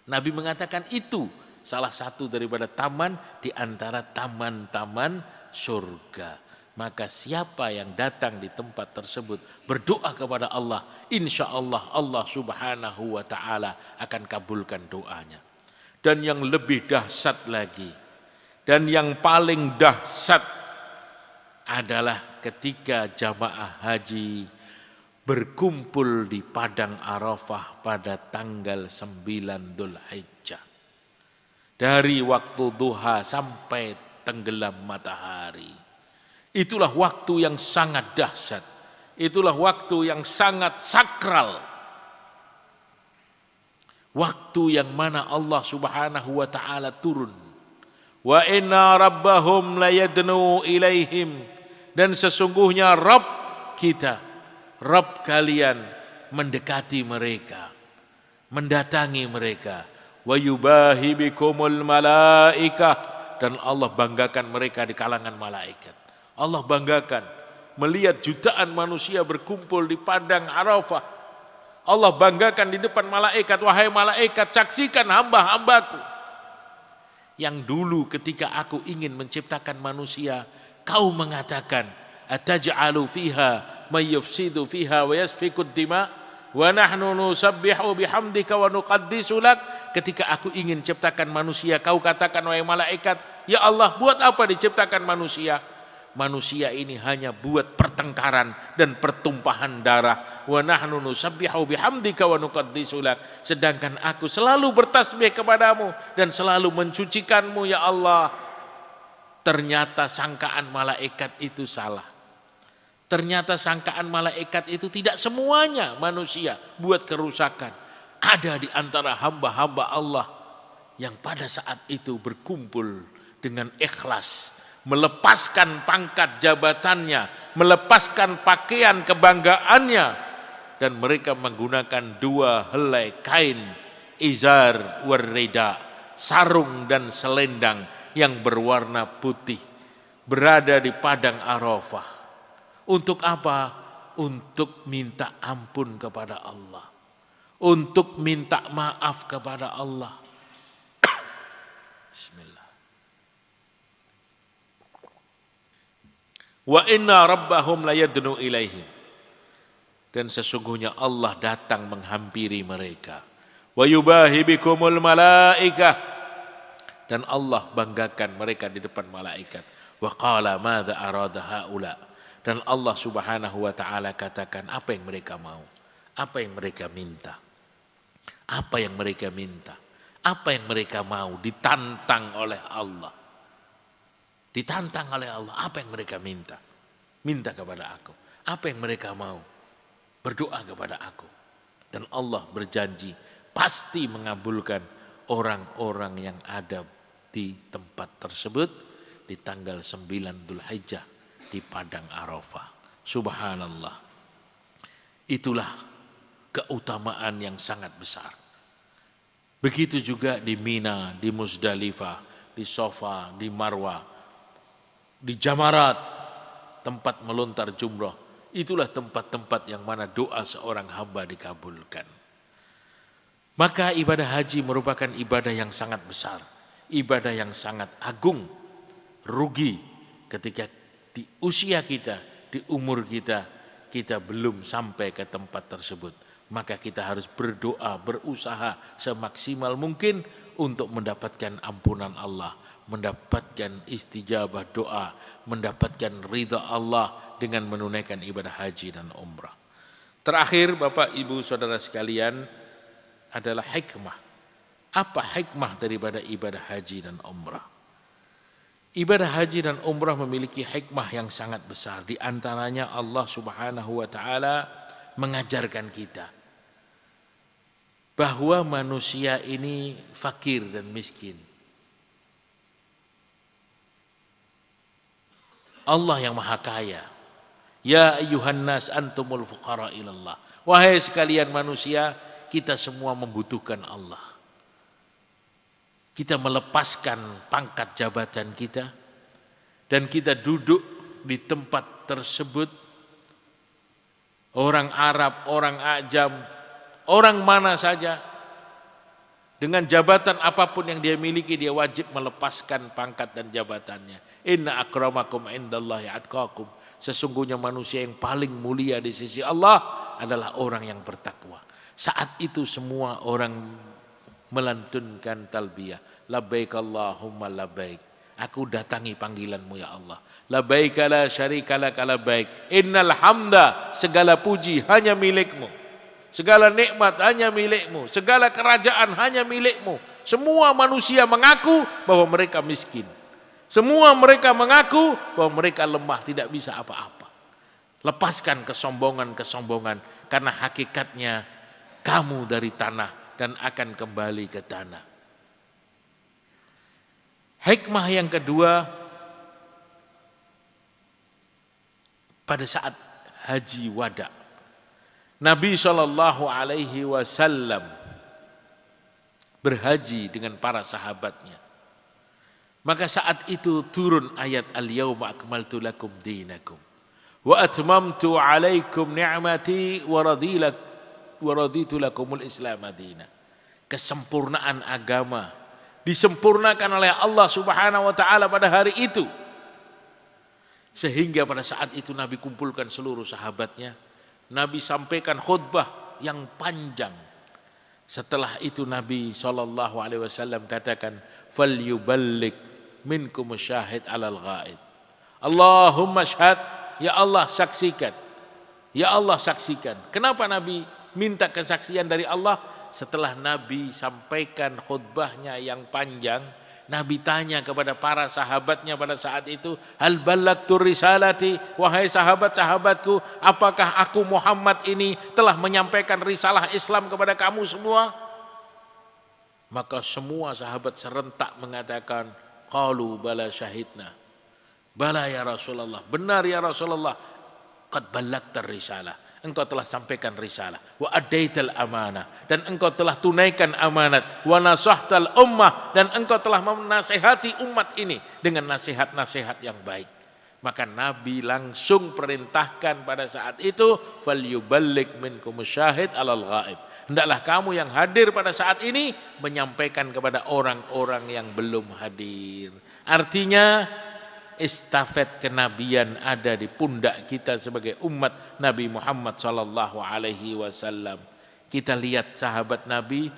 Nabi mengatakan itu salah satu daripada taman di antara taman-taman surga. Maka siapa yang datang di tempat tersebut berdoa kepada Allah, insya Allah Allah Subhanahu wa ta'ala akan kabulkan doanya. dan yang lebih dahsyat lagi. Dan yang paling dahsyat adalah ketika jamaah haji berkumpul di Padang Arafah pada tanggal 9 Dzulhijjah. Dari waktu duha sampai tenggelam matahari. Itulah waktu yang sangat dahsyat. Itulah waktu yang sangat sakral. Waktu yang mana Allah Subhanahu wa taala turun. Wa inna rabbahum layadnu ilaihim, dan sesungguhnya Rabb kita, Rabb kalian mendekati mereka, mendatangi mereka. Wa yubahi bikumul malaikah, dan Allah banggakan mereka di kalangan malaikat. Allah banggakan melihat jutaan manusia berkumpul di padang Arafah. Allah banggakan di depan malaikat, wahai malaikat, saksikan hamba-hambaku yang dulu ketika aku ingin menciptakan manusia, kau mengatakan, ataj'alu fiha may yufsidu fiha wa yasfikud dima wa nahnu nusabbihu bihamdika wa nuqaddisu lak. Ketika aku ingin ciptakan manusia, kau katakan wahai malaikat, ya Allah, buat apa diciptakan manusia? Manusia ini hanya buat pertengkaran dan pertumpahan darah. Wa nahnu nusabbihu bihamdika wa nuqaddisu lak. Sedangkan aku selalu bertasbih kepadamu dan selalu mensucikanmu ya Allah. Ternyata sangkaan malaikat itu salah. Ternyata sangkaan malaikat itu tidak semuanya manusia buat kerusakan. Ada di antara hamba-hamba Allah yang pada saat itu berkumpul dengan ikhlas, melepaskan pangkat jabatannya, melepaskan pakaian kebanggaannya, dan mereka menggunakan 2 helai kain, izar warrida, sarung dan selendang yang berwarna putih, berada di padang Arafah. Untuk apa? Untuk minta ampun kepada Allah, untuk minta maaf kepada Allah. Bismillah. Wa inna rabbahum layadnu ilaihim, dan sesungguhnya Allah datang menghampiri mereka. Wa yubahi bikumul malaikah, dan Allah banggakan mereka di depan malaikat. Wa qala madza arada haula, dan Allah Subhanahu wa taala katakan apa yang mereka mau, apa yang mereka minta. Apa yang mereka minta, apa yang mereka mau, ditantang oleh Allah. Ditantang oleh Allah, apa yang mereka minta? Minta kepada aku. Apa yang mereka mau? Berdoa kepada aku. Dan Allah berjanji pasti mengabulkan orang-orang yang ada di tempat tersebut di tanggal 9 Dzulhijjah di Padang Arafah. Subhanallah. Itulah keutamaan yang sangat besar. Begitu juga di Mina, di Muzdalifah, di Safa, di Marwah, di Jamarat, tempat melontar jumrah. Itulah tempat-tempat yang mana doa seorang hamba dikabulkan. Maka ibadah haji merupakan ibadah yang sangat besar, ibadah yang sangat agung. Rugi ketika di usia kita, di umur kita, kita belum sampai ke tempat tersebut. Maka kita harus berdoa, berusaha semaksimal mungkin untuk mendapatkan ampunan Allah, mendapatkan istijabah doa, mendapatkan ridha Allah dengan menunaikan ibadah haji dan umrah. Terakhir Bapak Ibu Saudara sekalian adalah hikmah. Apa hikmah daripada ibadah haji dan umrah? Ibadah haji dan umrah memiliki hikmah yang sangat besar. Di antaranya Allah Subhanahu wa taala mengajarkan kita bahwa manusia ini fakir dan miskin. Allah yang maha kaya. Ya ayyuhan nas antumul fuqara ilallah. Wahai sekalian manusia, kita semua membutuhkan Allah. Kita melepaskan pangkat jabatan kita dan kita duduk di tempat tersebut. Orang Arab, orang Ajam, orang mana saja, dengan jabatan apapun yang dia miliki, dia wajib melepaskan pangkat dan jabatannya. Inna akramakum indallahi atqakum. Sesungguhnya manusia yang paling mulia di sisi Allah adalah orang yang bertakwa. Saat itu semua orang melantunkan talbiyah. Labbaik Allahumma labbaik. Aku datangi panggilanmu ya Allah. Labbaik la syarika lak labbaik. Innal hamda, segala puji hanya milikmu. Segala nikmat hanya milikmu. Segala kerajaan hanya milikmu. Semua manusia mengaku bahwa mereka miskin. Semua mereka mengaku bahwa mereka lemah, tidak bisa apa-apa. Lepaskan kesombongan-kesombongan, karena hakikatnya kamu dari tanah dan akan kembali ke tanah. Hikmah yang kedua, pada saat haji wada, Nabi SAW berhaji dengan para sahabatnya. Maka saat itu turun ayat al-yawma akmaltu lakum dinakum wa atmamtu alaikum ni'mati wa raditu lakumul islam madina. Kesempurnaan agama disempurnakan oleh Allah Subhanahu wa taala pada hari itu. Sehingga pada saat itu Nabi kumpulkan seluruh sahabatnya, Nabi sampaikan khutbah yang panjang. Setelah itu Nabi SAW katakan, falyuballigh minkum syahid alal ghaib. Allahumma syahad, ya Allah saksikan. Ya Allah saksikan. Kenapa Nabi minta kesaksian dari Allah? Setelah Nabi sampaikan khutbahnya yang panjang, Nabi tanya kepada para sahabatnya pada saat itu, hal ballagtu risalati, wahai sahabat-sahabatku, apakah aku Muhammad ini telah menyampaikan risalah Islam kepada kamu semua? Maka semua sahabat serentak mengatakan, qalu bala syahidna. Bala ya Rasulullah, benar ya Rasulullah, qad ballagta risalah. Engkau telah sampaikan risalah, wa addaital amanah, dan engkau telah tunaikan amanat, wa nasahtal ummah, dan engkau telah menasihati umat ini dengan nasihat-nasihat yang baik. Maka Nabi langsung perintahkan pada saat itu, falyuballigh minkum syahid alal ghaib. Hendaklah kamu yang hadir pada saat ini menyampaikan kepada orang-orang yang belum hadir. Artinya estafet kenabian ada di pundak kita sebagai umat Nabi Muhammad SAW. Kita lihat sahabat Nabi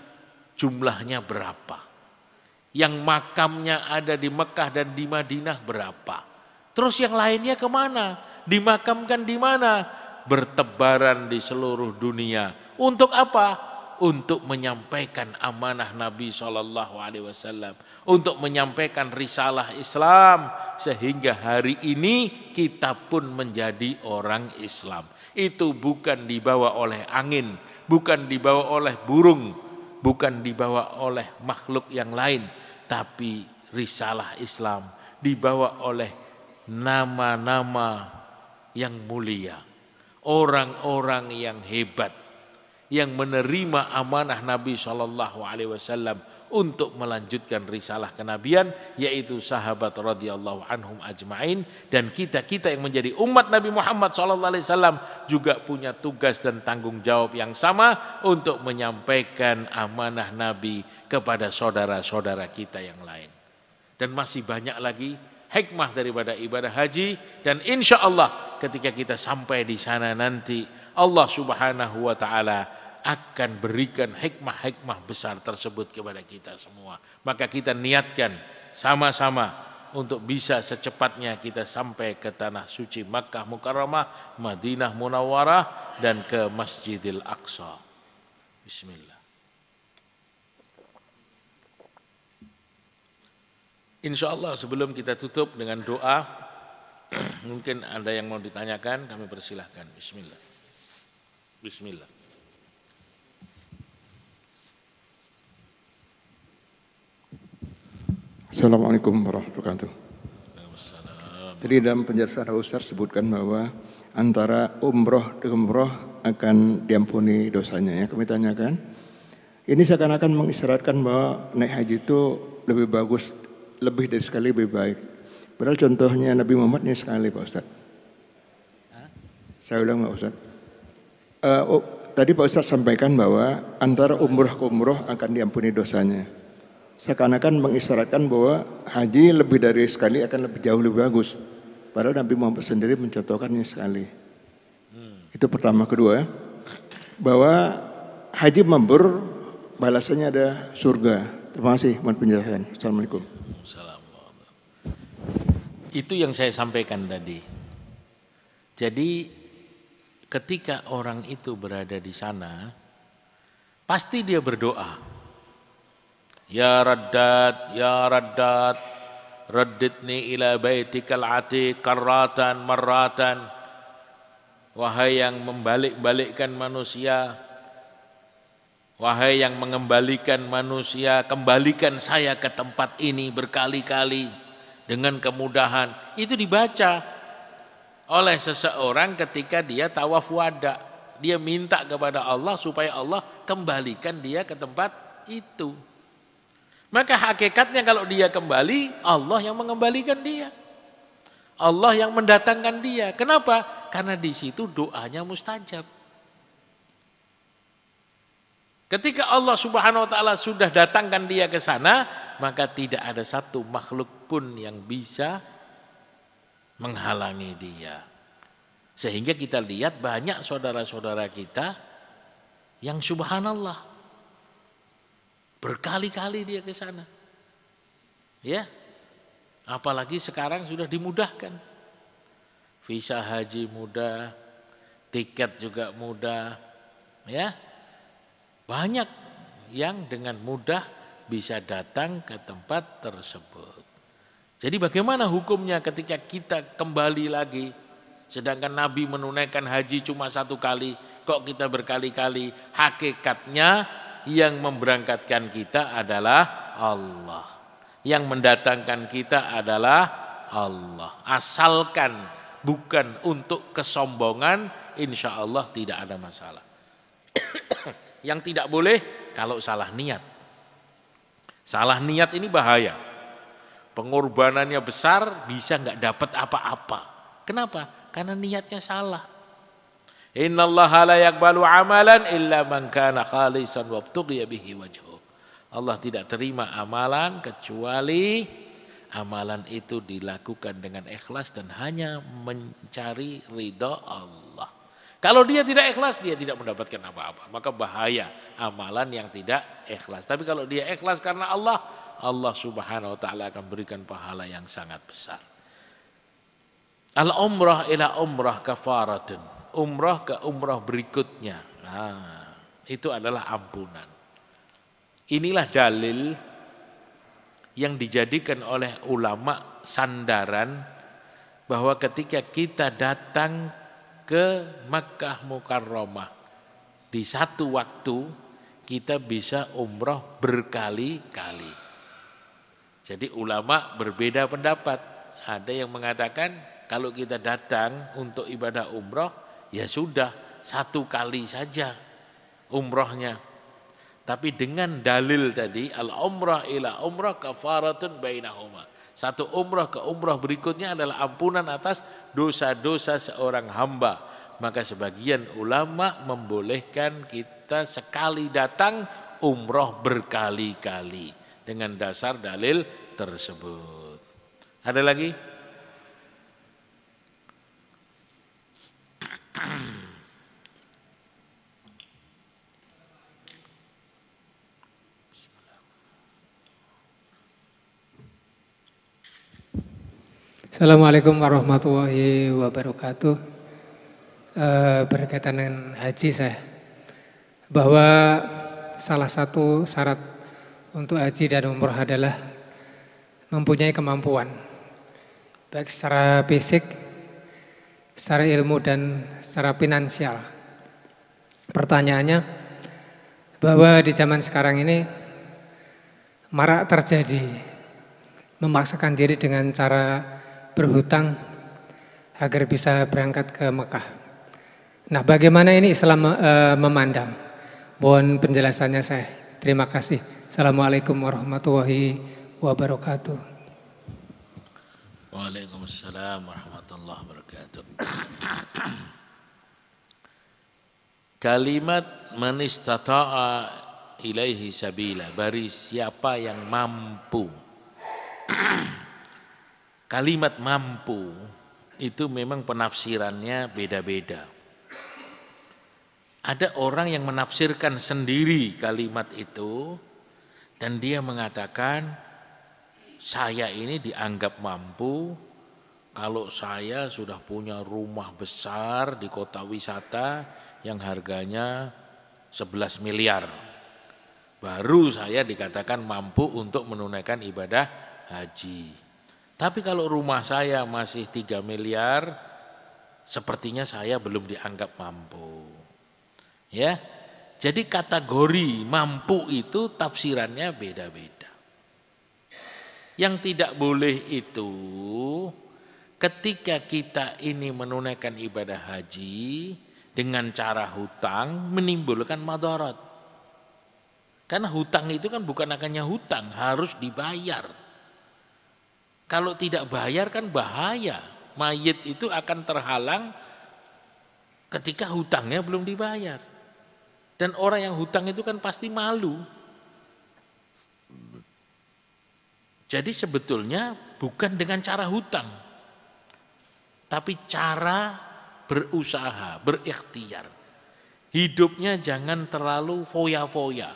jumlahnya berapa, yang makamnya ada di Mekah dan di Madinah berapa, terus yang lainnya kemana, dimakamkan di mana? Bertebaran di seluruh dunia. Untuk apa? Untuk menyampaikan amanah Nabi SAW, untuk menyampaikan risalah Islam, sehingga hari ini kita pun menjadi orang Islam. Itu bukan dibawa oleh angin, bukan dibawa oleh burung, bukan dibawa oleh makhluk yang lain, tapi risalah Islam dibawa oleh nama-nama yang mulia, orang-orang yang hebat, yang menerima amanah Nabi SAW untuk melanjutkan risalah kenabian, yaitu sahabat radhiyallahu anhum ajma'in. Dan kita yang menjadi umat Nabi Muhammad SAW juga punya tugas dan tanggung jawab yang sama untuk menyampaikan amanah Nabi kepada saudara-saudara kita yang lain. Dan masih banyak lagi hikmah daripada ibadah haji, dan insya Allah ketika kita sampai di sana nanti, Allah Subhanahu wa taala akan berikan hikmah-hikmah besar tersebut kepada kita semua. Maka kita niatkan sama-sama untuk bisa secepatnya kita sampai ke tanah suci Makkah Mukarramah, Madinah Munawwarah, dan ke Masjidil Aqsa. Bismillah. Insya Allah sebelum kita tutup dengan doa, mungkin ada yang mau ditanyakan, kami persilahkan. Bismillah. Bismillah. Assalamualaikum warahmatullahi wabarakatuh. Tadi dalam penjelasan Ustaz sebutkan bahwa antara umroh dengan umroh akan diampuni dosanya. Ya, kami tanyakan, ini seakan-akan mengisyaratkan bahwa naik haji itu lebih bagus, lebih dari sekali lebih baik. Padahal contohnya Nabi Muhammad ini sekali Pak Ustaz. Saya ulang Pak Ustaz. Tadi Pak Ustaz sampaikan bahwa antara umroh ke umroh akan diampuni dosanya. Seakan-akan mengisyaratkan bahwa haji lebih dari sekali akan lebih jauh lebih bagus. Padahal Nabi Muhammad sendiri mencontohkannya sekali. Itu pertama. Kedua, bahwa haji mabrur balasannya ada surga. Terima kasih mohon penjelasan. Assalamualaikum. Itu yang saya sampaikan tadi. Jadi ketika orang itu berada di sana, pasti dia berdoa. Ya Raddad, radditni ila baitikal atiq karratan marratan. Wahai yang membalik-balikkan manusia, wahai yang mengembalikan manusia, kembalikan saya ke tempat ini berkali-kali dengan kemudahan. Itu dibaca oleh seseorang ketika dia tawaf wada. Dia minta kepada Allah supaya Allah kembalikan dia ke tempat itu. Maka hakikatnya kalau dia kembali, Allah yang mengembalikan dia. Allah yang mendatangkan dia. Kenapa? Karena di situ doanya mustajab. Ketika Allah Subhanahu wa taala sudah datangkan dia ke sana, maka tidak ada satu makhluk pun yang bisa menghalangi dia. Sehingga kita lihat banyak saudara-saudara kita yang subhanallah berkali-kali dia ke sana. Ya. Apalagi sekarang sudah dimudahkan. Visa haji mudah, tiket juga mudah, ya. Banyak yang dengan mudah bisa datang ke tempat tersebut. Jadi bagaimana hukumnya ketika kita kembali lagi, sedangkan Nabi menunaikan haji cuma 1 kali, kok kita berkali-kali? Hakikatnya yang memberangkatkan kita adalah Allah. Yang mendatangkan kita adalah Allah. Asalkan bukan untuk kesombongan, insya Allah tidak ada masalah. Yang tidak boleh kalau salah niat. Salah niat ini bahaya. Pengorbanannya besar, bisa nggak dapat apa-apa. Kenapa? Karena niatnya salah. Innallaha la yaqbalu amalan illa man kana khalisan wabtughiya bihi wajhu. Allah tidak terima amalan kecuali amalan itu dilakukan dengan ikhlas dan hanya mencari ridha Allah. Kalau dia tidak ikhlas, dia tidak mendapatkan apa-apa. Maka bahaya amalan yang tidak ikhlas. Tapi kalau dia ikhlas karena Allah, Allah Subhanahu wa taala akan berikan pahala yang sangat besar. Al-umrah ila umrah kafaratun. Umrah ke umrah berikutnya. Nah, itu adalah ampunan. Inilah dalil yang dijadikan oleh ulama sandaran bahwa ketika kita datang ke Makkah Mukarramah di satu waktu kita bisa umroh berkali-kali. Jadi ulama berbeda pendapat. Ada yang mengatakan kalau kita datang untuk ibadah umroh ya sudah 1 kali saja umrohnya. Tapi dengan dalil tadi al-umrah ila umrah kafaratun bainahuma. Satu umrah ke umrah berikutnya adalah ampunan atas dosa-dosa seorang hamba. Maka sebagian ulama membolehkan kita sekali datang umrah berkali-kali dengan dasar dalil tersebut. Ada lagi? Assalamualaikum warahmatullahi wabarakatuh. Berkaitan dengan haji saya, bahwa salah satu syarat untuk haji dan umroh adalah mempunyai kemampuan, baik secara fisik, secara ilmu dan secara finansial. Pertanyaannya, bahwa di zaman sekarang ini marak terjadi memaksakan diri dengan cara berhutang agar bisa berangkat ke Mekah. Nah, bagaimana ini Islam memandang? Mohon penjelasannya saya. Terima kasih. Assalamualaikum warahmatullahi wabarakatuh. Waalaikumsalam warahmatullahi wabarakatuh. Kalimat man istata'a ilaihi sabila, bari siapa yang mampu. Kalimat mampu itu memang penafsirannya beda-beda. ada orang yang menafsirkan sendiri kalimat itu dan dia mengatakan saya ini dianggap mampu kalau saya sudah punya rumah besar di kota wisata yang harganya 11 miliar. Baru saya dikatakan mampu untuk menunaikan ibadah haji. Tapi kalau rumah saya masih 3 miliar, sepertinya saya belum dianggap mampu. Ya, jadi kategori mampu itu tafsirannya beda-beda. Yang tidak boleh itu ketika kita ini menunaikan ibadah haji dengan cara hutang menimbulkan madarat. Karena hutang itu kan bukan hanya hutang, harus dibayar. Kalau tidak bayar kan bahaya. Mayit itu akan terhalang ketika hutangnya belum dibayar. Dan orang yang hutang itu kan pasti malu. Jadi sebetulnya bukan dengan cara hutang, tapi cara berusaha, berikhtiar. Hidupnya jangan terlalu foya-foya,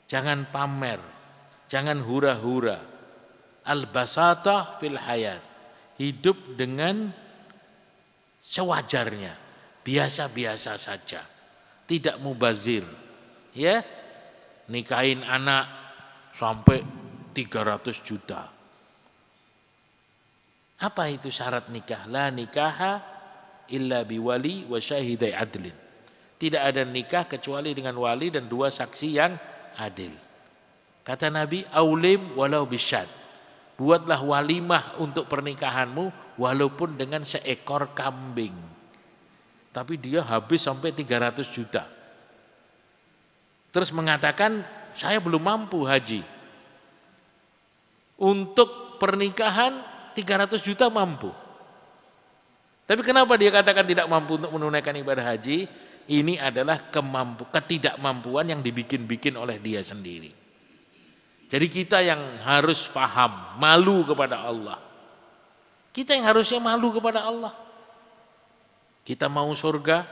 jangan pamer, jangan hura-hura. Al-basatah fil hayat, hidup dengan sewajarnya, biasa-biasa saja. Tidak mubazir, ya, nikahin anak sampai 300 juta. Apa itu syarat nikah? La nikaha illa biwali wa syahidai adlin. Tidak ada nikah kecuali dengan wali dan 2 saksi yang adil. Kata Nabi, aulim walau bisyad. Buatlah walimah untuk pernikahanmu walaupun dengan seekor kambing. Tapi dia habis sampai 300 juta. Terus mengatakan, saya belum mampu haji. Untuk pernikahan 300 juta mampu. Tapi kenapa dia katakan tidak mampu untuk menunaikan ibadah haji? Ini adalah ketidakmampuan yang dibikin-bikin oleh dia sendiri. Jadi kita yang harus paham, malu kepada Allah. Kita yang harusnya malu kepada Allah. Kita mau surga,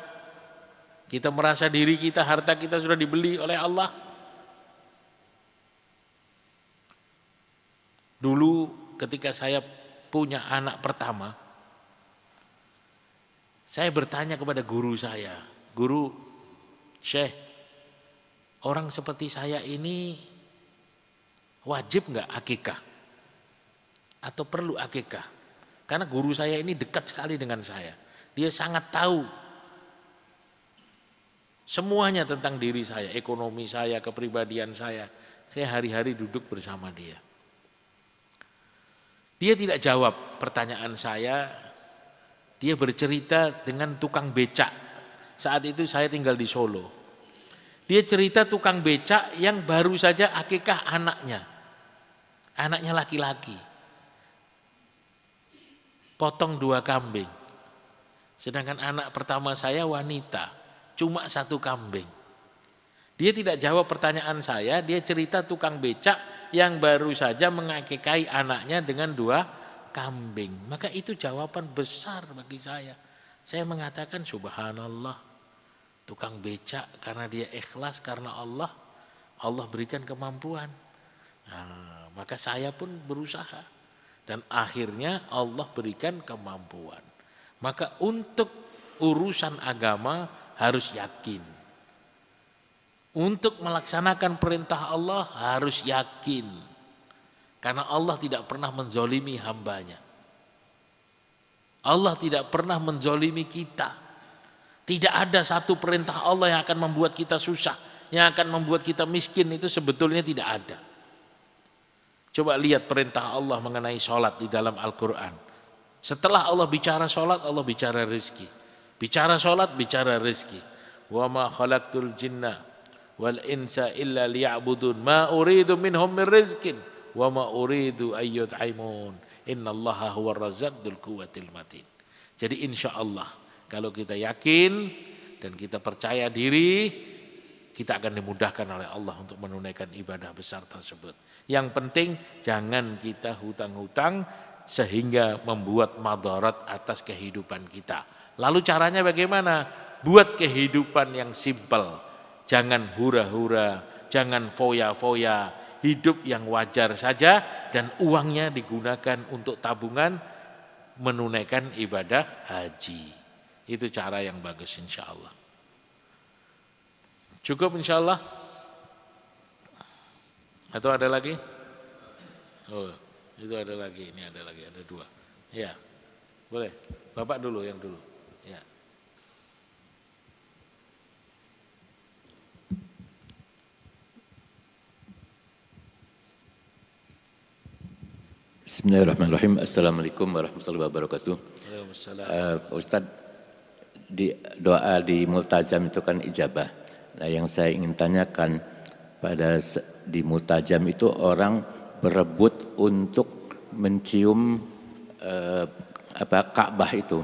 kita merasa diri kita, harta kita sudah dibeli oleh Allah. Dulu ketika saya punya anak pertama, saya bertanya kepada guru saya, guru, Syekh, orang seperti saya ini wajib nggak akikah? Atau perlu akikah? Karena guru saya ini dekat sekali dengan saya. Dia sangat tahu semuanya tentang diri saya, ekonomi saya, kepribadian saya. Saya hari-hari duduk bersama dia. Dia tidak jawab pertanyaan saya. Dia bercerita dengan tukang becak. Saat itu saya tinggal di Solo. Dia cerita tukang becak yang baru saja akikah anaknya. Anaknya laki-laki. Potong 2 kambing. Sedangkan anak pertama saya wanita, cuma 1 kambing. Dia tidak jawab pertanyaan saya, dia cerita tukang becak yang baru saja mengakikahi anaknya dengan 2 kambing. Maka itu jawaban besar bagi saya. Saya mengatakan subhanallah, tukang becak karena dia ikhlas karena Allah, Allah berikan kemampuan. Nah, maka saya pun berusaha dan akhirnya Allah berikan kemampuan. Maka untuk urusan agama harus yakin. Untuk melaksanakan perintah Allah harus yakin. Karena Allah tidak pernah menzolimi hambanya. Allah tidak pernah menzolimi kita. Tidak ada satu perintah Allah yang akan membuat kita susah, yang akan membuat kita miskin, itu sebetulnya tidak ada. Coba lihat perintah Allah mengenai sholat di dalam Al-Quran. Setelah Allah bicara sholat, Allah bicara rizki. Bicara sholat, bicara rizki. Wa ma khalaqtul jinna wal insa illa liya'budun ma uridu minhum min rizkin wa ma uridu ayyut'imun innallaha huwar razzaq dzul quwwatil matin. Jadi insya Allah kalau kita yakin dan kita percaya diri, kita akan dimudahkan oleh Allah untuk menunaikan ibadah besar tersebut. Yang penting jangan kita hutang-hutang sehingga membuat madarat atas kehidupan kita. Lalu caranya bagaimana? buat kehidupan yang simpel. Jangan hura-hura, jangan foya-foya, hidup yang wajar saja dan uangnya digunakan untuk tabungan menunaikan ibadah haji. Itu cara yang bagus insya Allah. Cukup insya Allah? Atau ada lagi? Oh, itu ada lagi, ini ada lagi, ada dua. Ya, boleh. Bapak dulu yang dulu. Ya. Bismillahirrahmanirrahim. Assalamualaikum warahmatullahi wabarakatuh. Ustadz, di doa di multazam itu kan ijabah. Nah, yang saya ingin tanyakan di multazam itu orang berebut untuk mencium Ka'bah itu.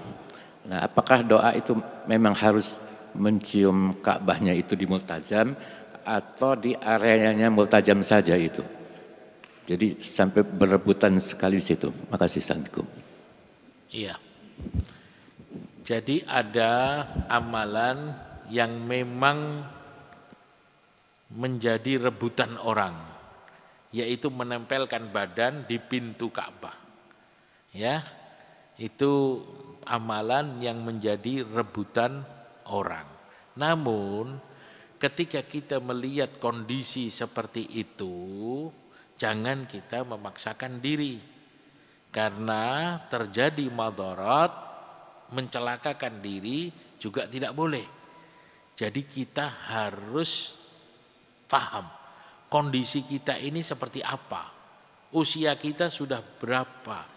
Nah, apakah doa itu memang harus mencium Ka'bahnya itu di multazam atau di areanya multazam saja itu? Jadi sampai berebutan sekali di situ. Makasih. Assalamualaikum. Iya. Jadi ada amalan yang memang menjadi rebutan orang, yaitu menempelkan badan di pintu Ka'bah. Ya, itu amalan yang menjadi rebutan orang. Namun ketika kita melihat kondisi seperti itu, jangan kita memaksakan diri. Karena terjadi madarat, mencelakakan diri juga tidak boleh. Jadi kita harus paham kondisi kita ini seperti apa. Usia kita sudah berapa.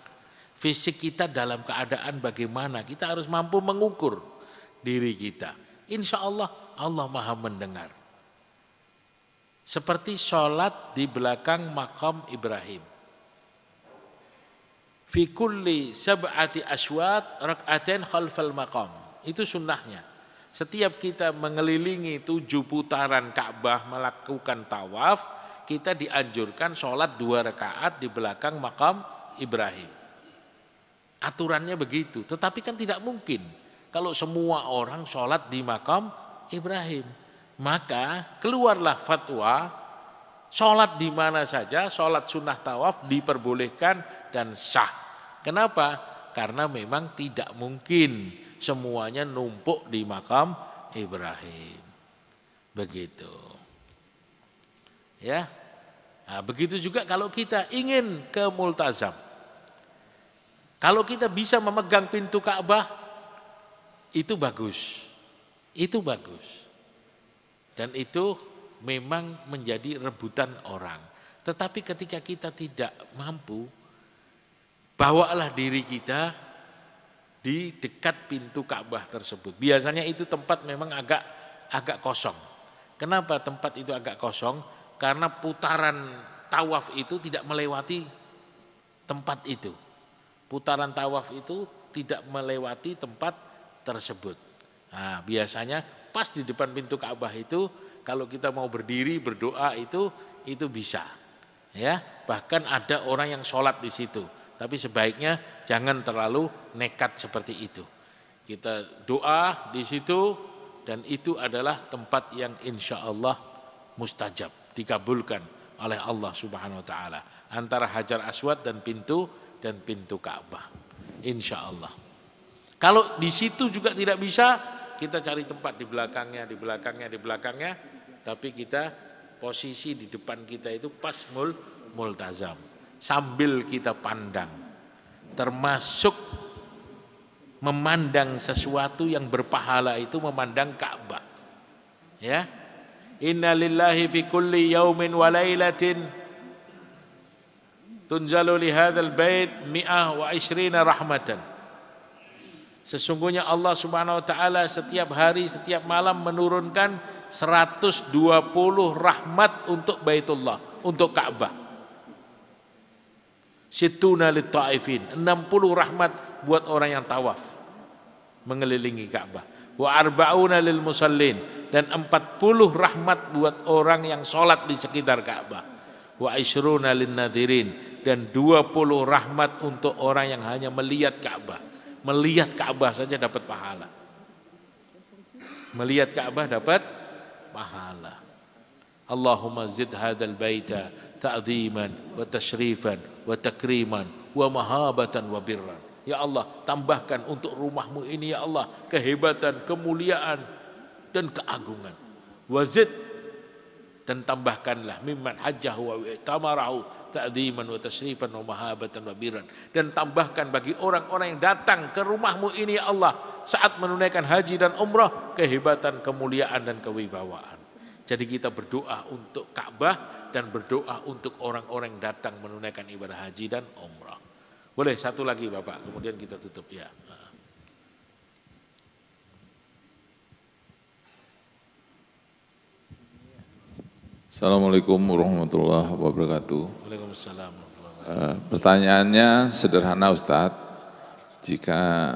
Fisik kita dalam keadaan bagaimana. Kita harus mampu mengukur diri kita. Insya Allah, Allah Maha mendengar. Seperti sholat di belakang makam Ibrahim. Fi kulli sab'ati aswat rak'atain khalfal maqam. Itu sunnahnya. Setiap kita mengelilingi 7 putaran Ka'bah melakukan tawaf, kita dianjurkan sholat 2 rakaat di belakang makam Ibrahim. Aturannya begitu, tetapi kan tidak mungkin kalau semua orang sholat di makam Ibrahim. Maka keluarlah fatwa, sholat di mana saja, sholat sunnah tawaf diperbolehkan dan sah. Kenapa? Karena memang tidak mungkin semuanya numpuk di makam Ibrahim. Begitu. Ya. Nah, begitu juga kalau kita ingin ke multazam. Kalau kita bisa memegang pintu Ka'bah, itu bagus. Itu bagus. Dan itu memang menjadi rebutan orang. Tetapi ketika kita tidak mampu, bawalah diri kita di dekat pintu Ka'bah tersebut. Biasanya itu tempat memang agak kosong. Kenapa tempat itu agak kosong? Karena putaran tawaf itu tidak melewati tempat itu. Putaran tawaf itu tidak melewati tempat tersebut. Nah, biasanya pas di depan pintu Ka'bah itu, kalau kita mau berdiri berdoa itu bisa. Ya, bahkan ada orang yang sholat di situ. Tapi sebaiknya jangan terlalu nekat seperti itu. Kita doa di situ dan itu adalah tempat yang insya Allah mustajab, dikabulkan oleh Allah Subhanahu Wa Taala. Antara Hajar Aswad dan pintu Ka'bah, insya Allah. Kalau di situ juga tidak bisa, kita cari tempat di belakangnya. Tapi kita posisi di depan kita itu pas multazam. Sambil kita pandang, termasuk memandang sesuatu yang berpahala itu memandang Ka'bah. Ya, inna lillahi fi kulli yaumin wa lailatin tunzalu li hadzal bait 120 rahmatan. Sesungguhnya Allah Subhanahu wa taala setiap hari, setiap malam menurunkan 120 rahmat untuk Baitullah, untuk Ka'bah. Situna lit ta'ifin, 60 rahmat buat orang yang tawaf mengelilingi Ka'bah. Wa arba'una lil musallin, dan 40 rahmat buat orang yang sholat di sekitar Ka'bah. Wa isyruna lin nadirin, dan 20 rahmat untuk orang yang hanya melihat Ka'bah. Melihat Ka'bah saja dapat pahala. Melihat Ka'bah dapat pahala. Allahumma zid hadzal baita ta'dhiman wa tasyrifan wa takriman wa mahabatan wa birran. Ya Allah, tambahkan untuk rumahmu ini ya Allah kehebatan, kemuliaan dan keagungan. Wazid, dan tambahkanlah mimman hajjahu wa tamarahu ta'dhiman wa tasyrifan wa mahabatan wa birran, dan tambahkan bagi orang-orang yang datang ke rumahmu ini ya Allah saat menunaikan haji dan umrah kehebatan, kemuliaan dan kewibawaan. Jadi kita berdoa untuk Ka'bah dan berdoa untuk orang-orang yang datang menunaikan ibadah haji dan umrah. Boleh satu lagi Bapak, kemudian kita tutup ya. Assalamualaikum warahmatullahi wabarakatuh. Waalaikumsalam. Pertanyaannya sederhana Ustadz, jika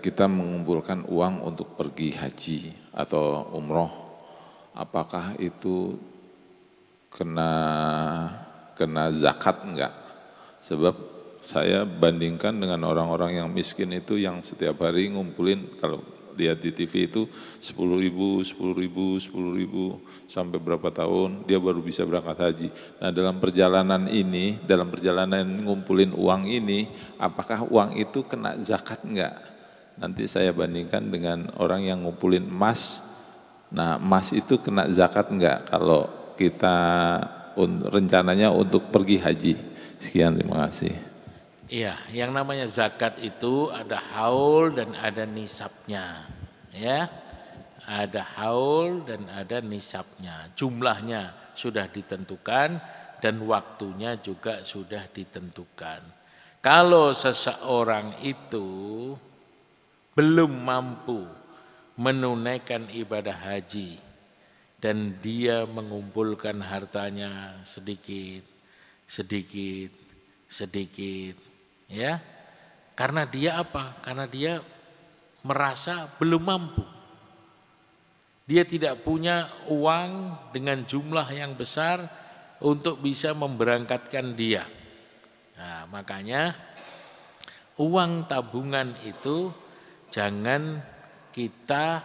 kita mengumpulkan uang untuk pergi haji atau umroh, apakah itu kena zakat enggak? Sebab saya bandingkan dengan orang-orang yang miskin itu yang setiap hari ngumpulin, kalau lihat di TV itu 10.000 sampai berapa tahun dia baru bisa berangkat haji. Nah dalam perjalanan ngumpulin uang ini, apakah uang itu kena zakat enggak? Nanti saya bandingkan dengan orang yang ngumpulin emas. Nah emas itu kena zakat enggak kalau kita rencananya untuk pergi haji? Sekian, terima kasih. Iya, yang namanya zakat itu ada haul dan ada nisabnya, ya. Ada haul dan ada nisabnya. Jumlahnya sudah ditentukan dan waktunya juga sudah ditentukan. Kalau seseorang itu belum mampu menunaikan ibadah haji dan dia mengumpulkan hartanya sedikit, ya, karena dia apa? Karena dia merasa belum mampu. Dia tidak punya uang dengan jumlah yang besar untuk bisa memberangkatkan dia. Nah, makanya uang tabungan itu jangan kita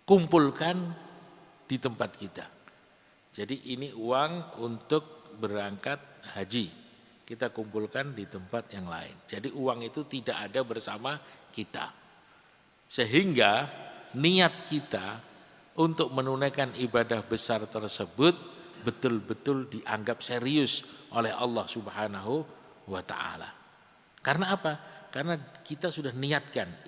kumpulkan di tempat kita. Jadi ini uang untuk berangkat haji, kita kumpulkan di tempat yang lain. Jadi uang itu tidak ada bersama kita. Sehingga niat kita untuk menunaikan ibadah besar tersebut betul-betul dianggap serius oleh Allah Subhanahu wa taala. Karena apa? Karena kita sudah niatkan,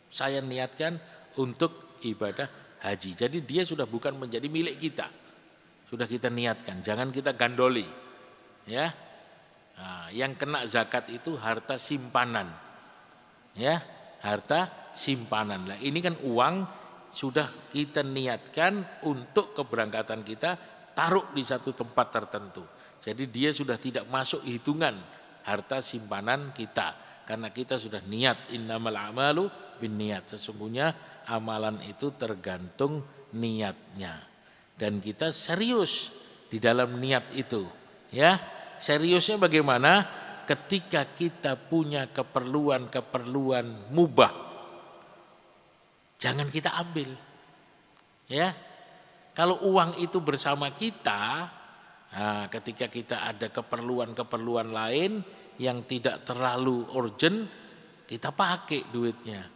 saya niatkan untuk ibadah haji. Jadi dia sudah bukan menjadi milik kita. Sudah kita niatkan, jangan kita gandoli. Ya. Nah, yang kena zakat itu harta simpanan. Ya, harta simpanan. Lah ini kan uang sudah kita niatkan untuk keberangkatan kita, taruh di satu tempat tertentu. Jadi dia sudah tidak masuk hitungan harta simpanan kita karena kita sudah niat, innamal a'malu binniyat. Sesungguhnya amalan itu tergantung niatnya. Dan kita serius di dalam niat itu, ya. Seriusnya bagaimana? Ketika kita punya keperluan mubah, jangan kita ambil, ya. Kalau uang itu bersama kita, nah, ketika kita ada keperluan lain yang tidak terlalu urgent, kita pakai duitnya,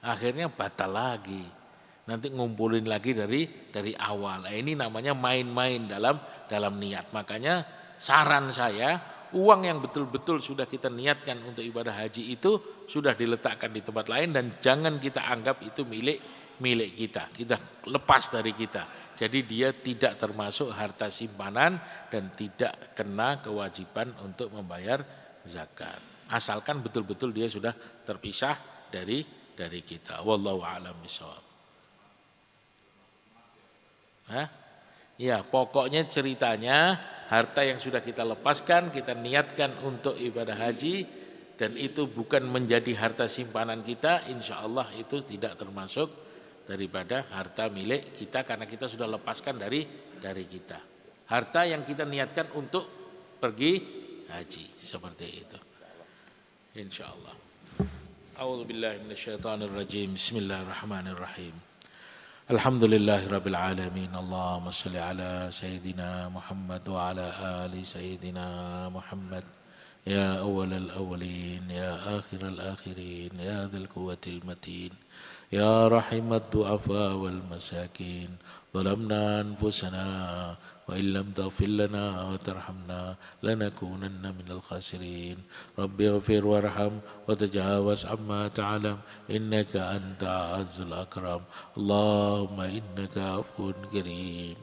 akhirnya batal lagi. Nanti ngumpulin lagi dari awal. Ini namanya main-main dalam niat. Makanya saran saya, uang yang betul-betul sudah kita niatkan untuk ibadah haji itu sudah diletakkan di tempat lain dan jangan kita anggap itu milik kita. Kita lepas dari kita. Jadi dia tidak termasuk harta simpanan dan tidak kena kewajiban untuk membayar zakat. Asalkan betul-betul dia sudah terpisah dari kita. Wallahu a'lam bishawab. Ya, pokoknya ceritanya harta yang sudah kita lepaskan, kita niatkan untuk ibadah haji dan itu bukan menjadi harta simpanan kita, insya Allah itu tidak termasuk daripada harta milik kita karena kita sudah lepaskan dari kita. Harta yang kita niatkan untuk pergi haji, seperti itu. Insya Allah. A'udzu billahi minasyaitonir rajim. Bismillahirrahmanirrahim. Alhamdulillahi rabbil alamin. Allahumma shalli ala sayyidina Muhammad wa ala ali sayyidina Muhammad. Ya awwalal awwalin, ya akhiral akhirin, ya dzal quwwatil matin. Ya rahimat du'afa wal masakin. Zalamna anfusana wa illam taghfir lana wa tarhamna lanakunanna minal khasirin. Rabbi ighfir warham wa tajawaz amma ta'lam innaka anta azzul akram. Allahumma innaka afuwun karim.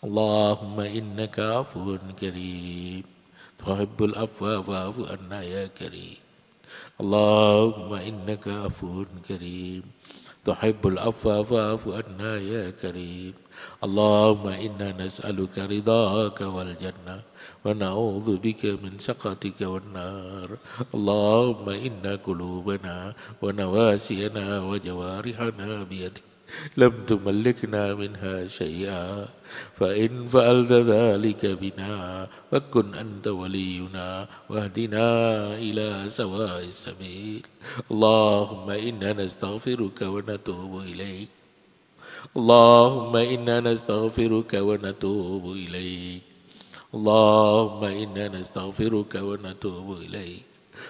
Allahumma innaka afuwun karim. Tuhibbul afwa fa'fu anna ya karim. Allahumma innaka afuwun karim. Tuhibbul afwa fa'fu anna ya karim. Allahumma inna nas'aluka ridhaka wal jannah wa na'udzu bika min sakhatika wan nar. Allahumma inna qulubana wa nawasiyana wa jawarihana biyadik lam tumallikna minha syai'a fa in fa'alta dhalika bina fakun anta waliyuna wahdina ila sawa'is sabil. Allahumma inna nastaghfiruka wa natubu ilaik. Allahumma inna nastaghfiruka wa natubu ilaik. Allahumma inna nastaghfiruka wa natubu ilaik.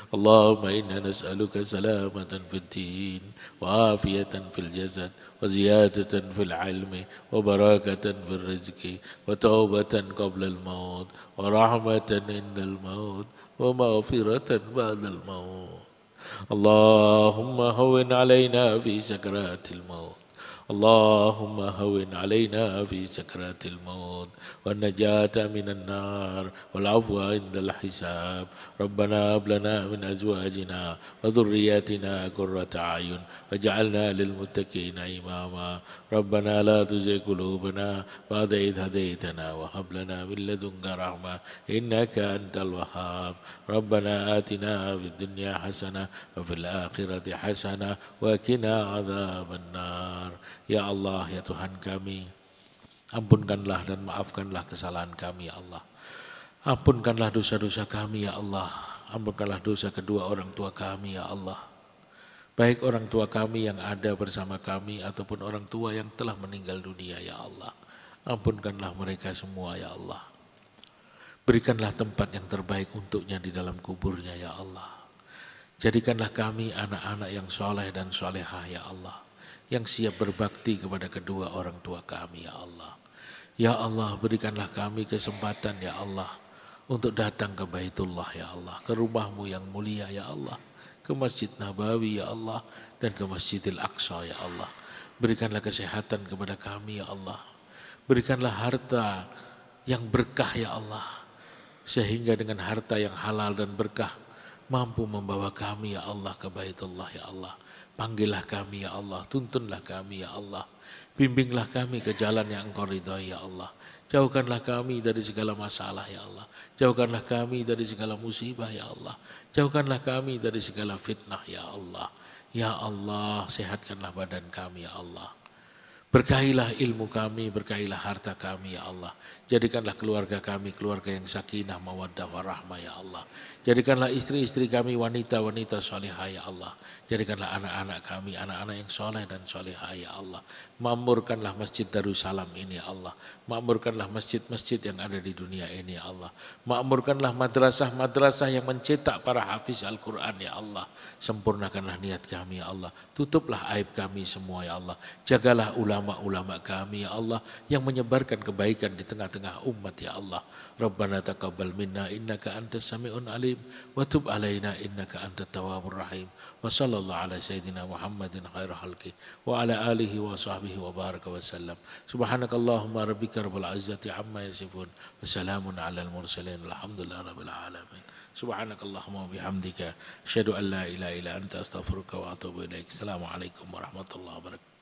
Allahumma inna nas'aluka salamatan fid din wa afiyatan fil jasad wa ziyadatan fil ilmi wa barakatan fil rizqi wa taubatan qabla al maut wa rahmatan indal maut wa maghfiratan ba'dal maut. Allahumma hawwin alaina fi sakaratil maut. Allahumma hawwin alaina fi sakaratil maut wan najata minan nar wal afwa indal hisab. Rabbana hab lana min azwajina wa dhurriyyatina qurrata a'yun waj'alna lil muttaqina imama. Rabbana la tuzigh qulubana ba'da idh hadaytana wa hab lana min ladunka rahmah innaka antal wahhab. Rabbana atina fid dunya hasanah wa fil akhirati hasanah wa qina adzaban nar. Ya Allah, ya Tuhan kami, ampunkanlah dan maafkanlah kesalahan kami ya Allah. Ampunkanlah dosa-dosa kami ya Allah. Ampunkanlah dosa kedua orang tua kami ya Allah. Baik orang tua kami yang ada bersama kami ataupun orang tua yang telah meninggal dunia ya Allah. Ampunkanlah mereka semua ya Allah. Berikanlah tempat yang terbaik untuknya di dalam kuburnya ya Allah. Jadikanlah kami anak-anak yang soleh dan solehah ya Allah, yang siap berbakti kepada kedua orang tua kami ya Allah. Ya Allah, berikanlah kami kesempatan ya Allah untuk datang ke Baitullah ya Allah, ke rumahmu yang mulia ya Allah, ke Masjid Nabawi ya Allah, dan ke Masjidil Aqsa ya Allah. Berikanlah kesehatan kepada kami ya Allah. Berikanlah harta yang berkah ya Allah, sehingga dengan harta yang halal dan berkah mampu membawa kami ya Allah ke Baitullah ya Allah. Panggillah kami ya Allah, tuntunlah kami ya Allah. Bimbinglah kami ke jalan yang Engkau ridhai ya Allah. Jauhkanlah kami dari segala masalah ya Allah. Jauhkanlah kami dari segala musibah ya Allah. Jauhkanlah kami dari segala fitnah ya Allah. Ya Allah, sehatkanlah badan kami ya Allah. Berkahilah ilmu kami, berkahilah harta kami ya Allah. Jadikanlah keluarga kami keluarga yang sakinah, mawaddah, warahmah ya Allah. Jadikanlah istri-istri kami wanita-wanita solehah ya Allah. Jadikanlah anak-anak kami anak-anak yang soleh dan solehah ya Allah. Makmurkanlah Masjid Darussalam ini ya Allah. Makmurkanlah masjid-masjid yang ada di dunia ini ya Allah. Makmurkanlah madrasah-madrasah yang mencetak para hafiz Al-Quran ya Allah. Sempurnakanlah niat kami ya Allah. Tutuplah aib kami semua ya Allah. Jagalah ulama-ulama kami ya Allah yang menyebarkan kebaikan di tengah-tengah umat ya Allah. Rabbana taqabbal minna innaka antas sami'un alim wa tub alaina innaka antat tawwabur rahim. Wa sallallahu ala sayyidina Muhammadin khairul khalqi wa ala alihi wa sahbihi wa baraka wa sallam. Subhanakallahumma rabbika rabbil izzati amma yasifun wa salamun alal mursalin alhamdulillahi rabbil alamin. Subhanakallahumma wa bihamdika asyhadu an la ilaha illa anta astaghfiruka wa atubu ilaik. Assalamualaikum warahmatullahi wabarakatuh.